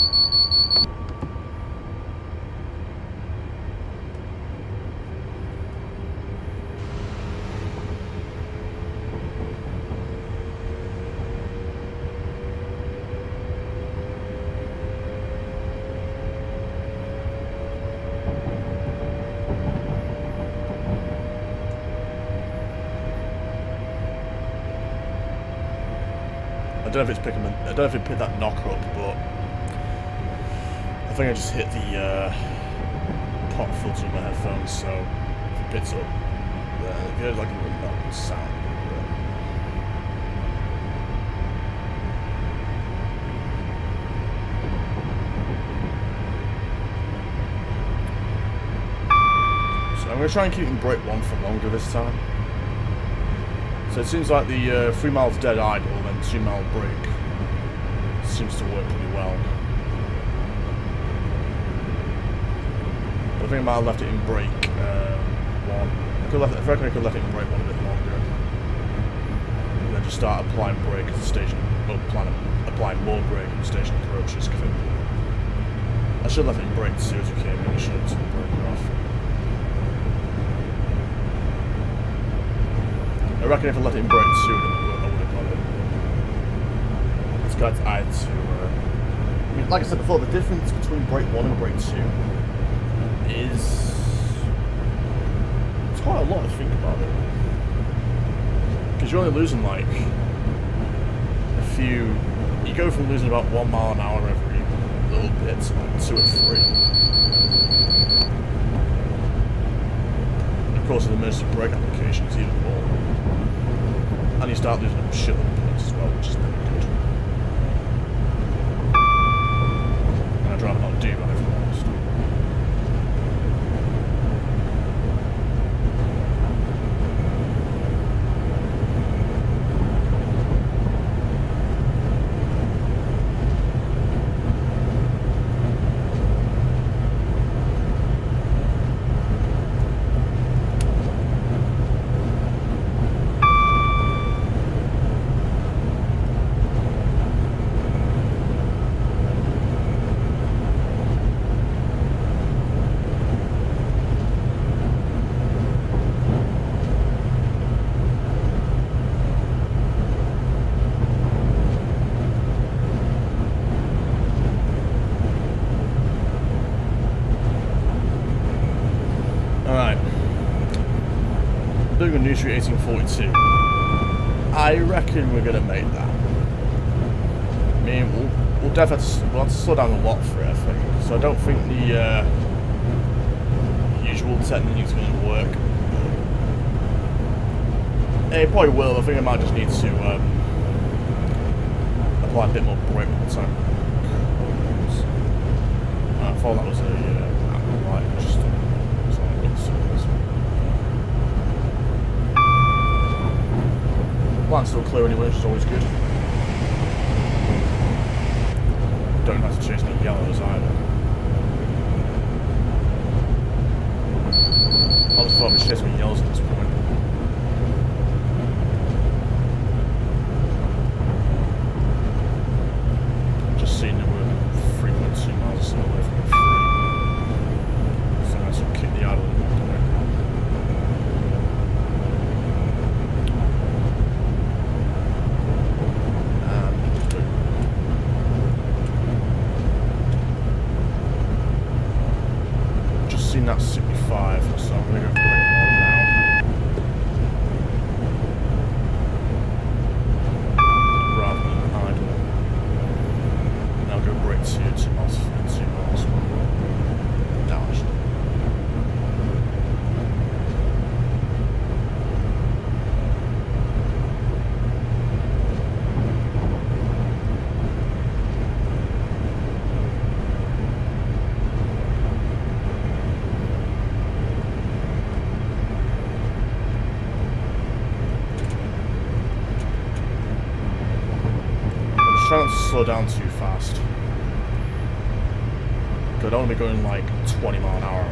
I don't know if it's picking the, I don't know if it picked that knock up, but I think I just hit the pop filter in my headphones, so if it picks up, if you heard like a little knock sound, going to try and keep in brake 1 for longer this time. So it seems like the 3 miles dead idle, then 2 mile brake seems to work pretty well. But I think I might have left it in brake 1. I reckon I could have left it in brake 1 a bit longer. And then just start applying brake as the station, applying more brake as the station approaches. Cause I should have left it in brake 2 as we came in. I should have took the breaker off. I reckon if I left it in brake 2, then I would have got it. Let's go to I2. I mean, like I said before, the difference between brake 1 and brake 2 is... it's quite a lot to think about it. Because you're only losing like a few... you go from losing about 1 mile an hour every little bit to like 2 or 3. Of course, with emergency brake applications, even more. And you start losing a shit load of points as well, which is never good. And I'd rather not do that, if I'm honest. Birmingham New Street 1842. I reckon we're gonna make that. I mean, we'll definitely have to slow down a lot for it, I think. So I don't think the usual technique is going to work. It probably will. I think I might just need to apply a bit more brake all the time. I thought that was a light. Just Line's still clear anyway, which is always good. Don't have to chase any yellows either. I just thought we'd chase any yellows at this point. Just seen that we're 3.2 miles or so away from the 3. So I sort of kick the idle a little bit. That's 65, so I'm going to go for brake 1 now. Rather than idle. And I'll go brake 2, 2 miles, 2 miles. Down actually. Try not to slow down too fast. Because I don't want to be going like 20 mile an hour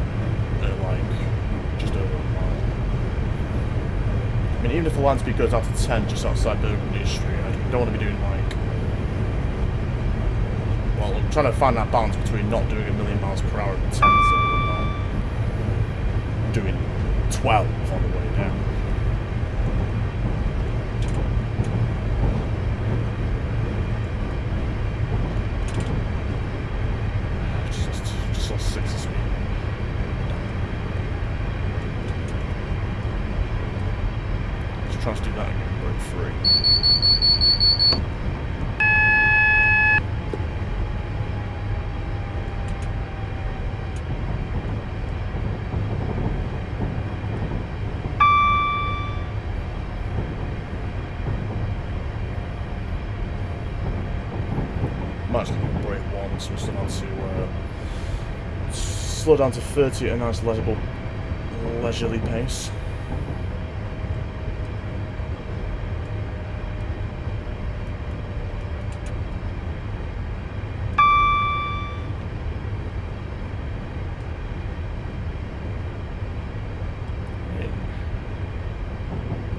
at like just over a mile. I mean, even if the land speed goes out to 10 just outside Birmingham New Street, I don't want to be doing like... well, I'm trying to find that balance between not doing 1,000,000 miles per hour at 10 and doing 12 on the way down. Try to do that again, brake 3. Might just do brake 1, so we're still on to slow down to 30 at a nice level leisurely pace.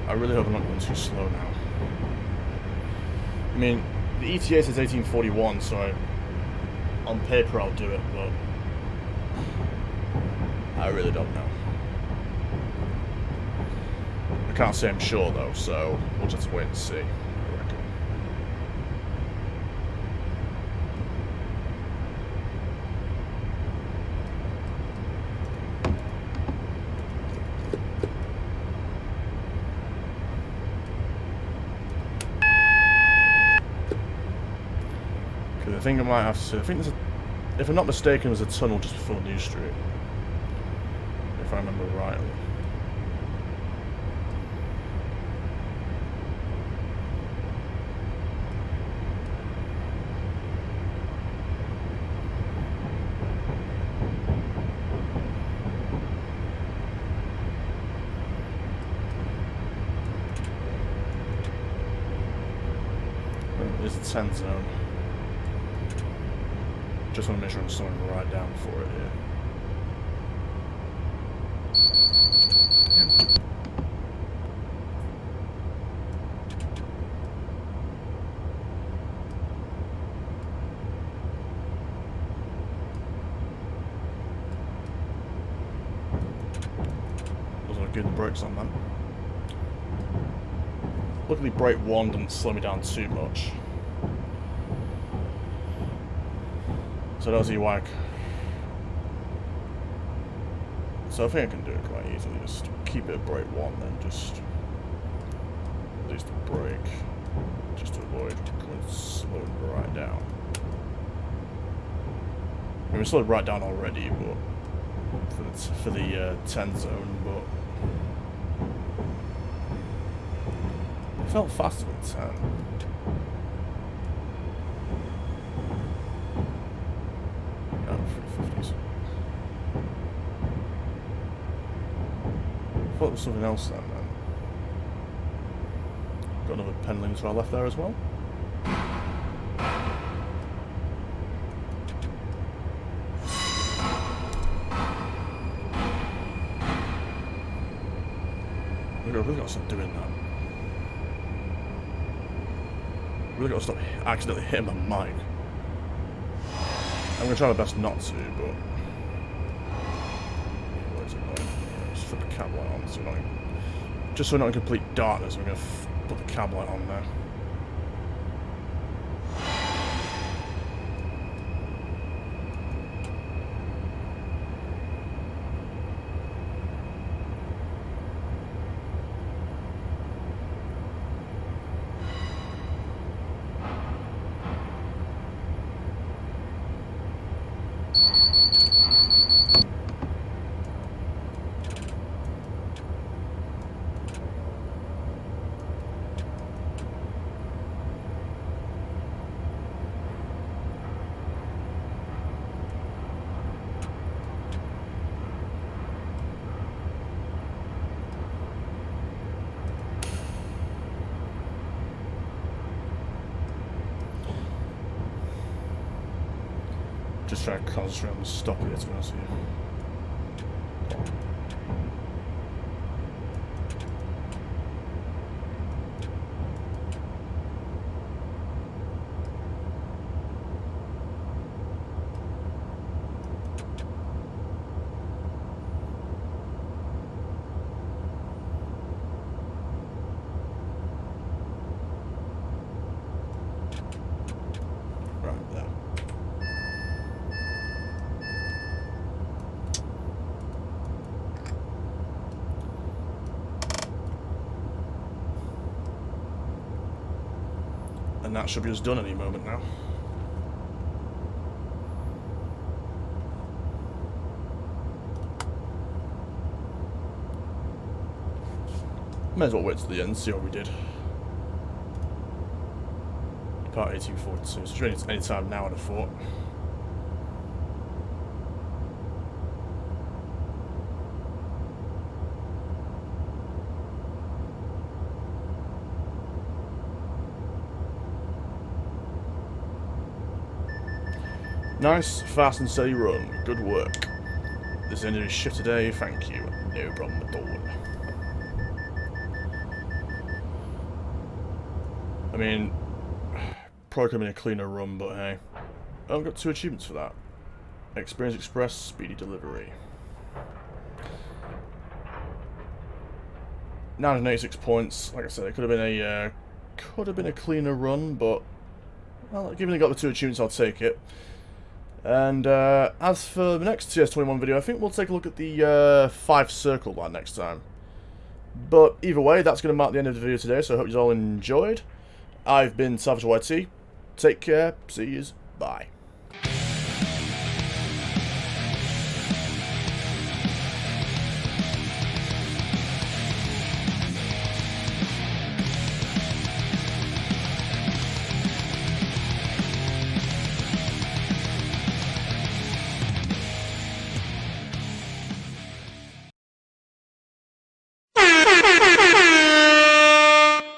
I really hope I'm not going too slow now. I mean, the ETA says 1841, so on paper I'll do it, but I really don't know. I can't say I'm sure though, so we'll just have to wait and see, I reckon. I think I might have to. I think there's a, if I'm not mistaken, there's a tunnel just before New Street, if I remember rightly. There's a 10 zone. Just want to make sure I'm slowing right down for it here. Wasn't good the brakes on that. Luckily brake 1 didn't slow me down too much. So I don't see why. So I think I can do it quite easily. Just keep it at brake 1, then just release the brake, just to avoid going slowing right down. I mean, we slowed right down already, but for the 10 zone, but it felt faster than 10. I thought there was something else then. Got another Pendolino to our left there as well. We've really got to stop doing that. Really got to stop accidentally hitting my mic. I'm going to try my best not to, but just put the cab light on, so we're not just so we're not in complete darkness. I'm going to put the cab light on there. Just trying to concentrate on the stop here, to be honest with you. Right there. And that should be us done any moment now. May as well wait to the end, see what we did. Part 1842, so it's any time now, I'd have thought. Nice, fast and steady run. Good work. This ended his shift today, thank you. No problem at all. I mean, probably could have been a cleaner run, but hey. I've got 2 achievements for that. Experience Express, Speedy Delivery. 986 points. Like I said, it could have been a cleaner run, but well, given I got the 2 achievements, I'll take it. And as for the next TS21 video, I think we'll take a look at the 5 circle line next time. But either way, that's going to mark the end of the video today, so I hope you all enjoyed. I've been TILOfficialYT. Take care. See yous. Bye.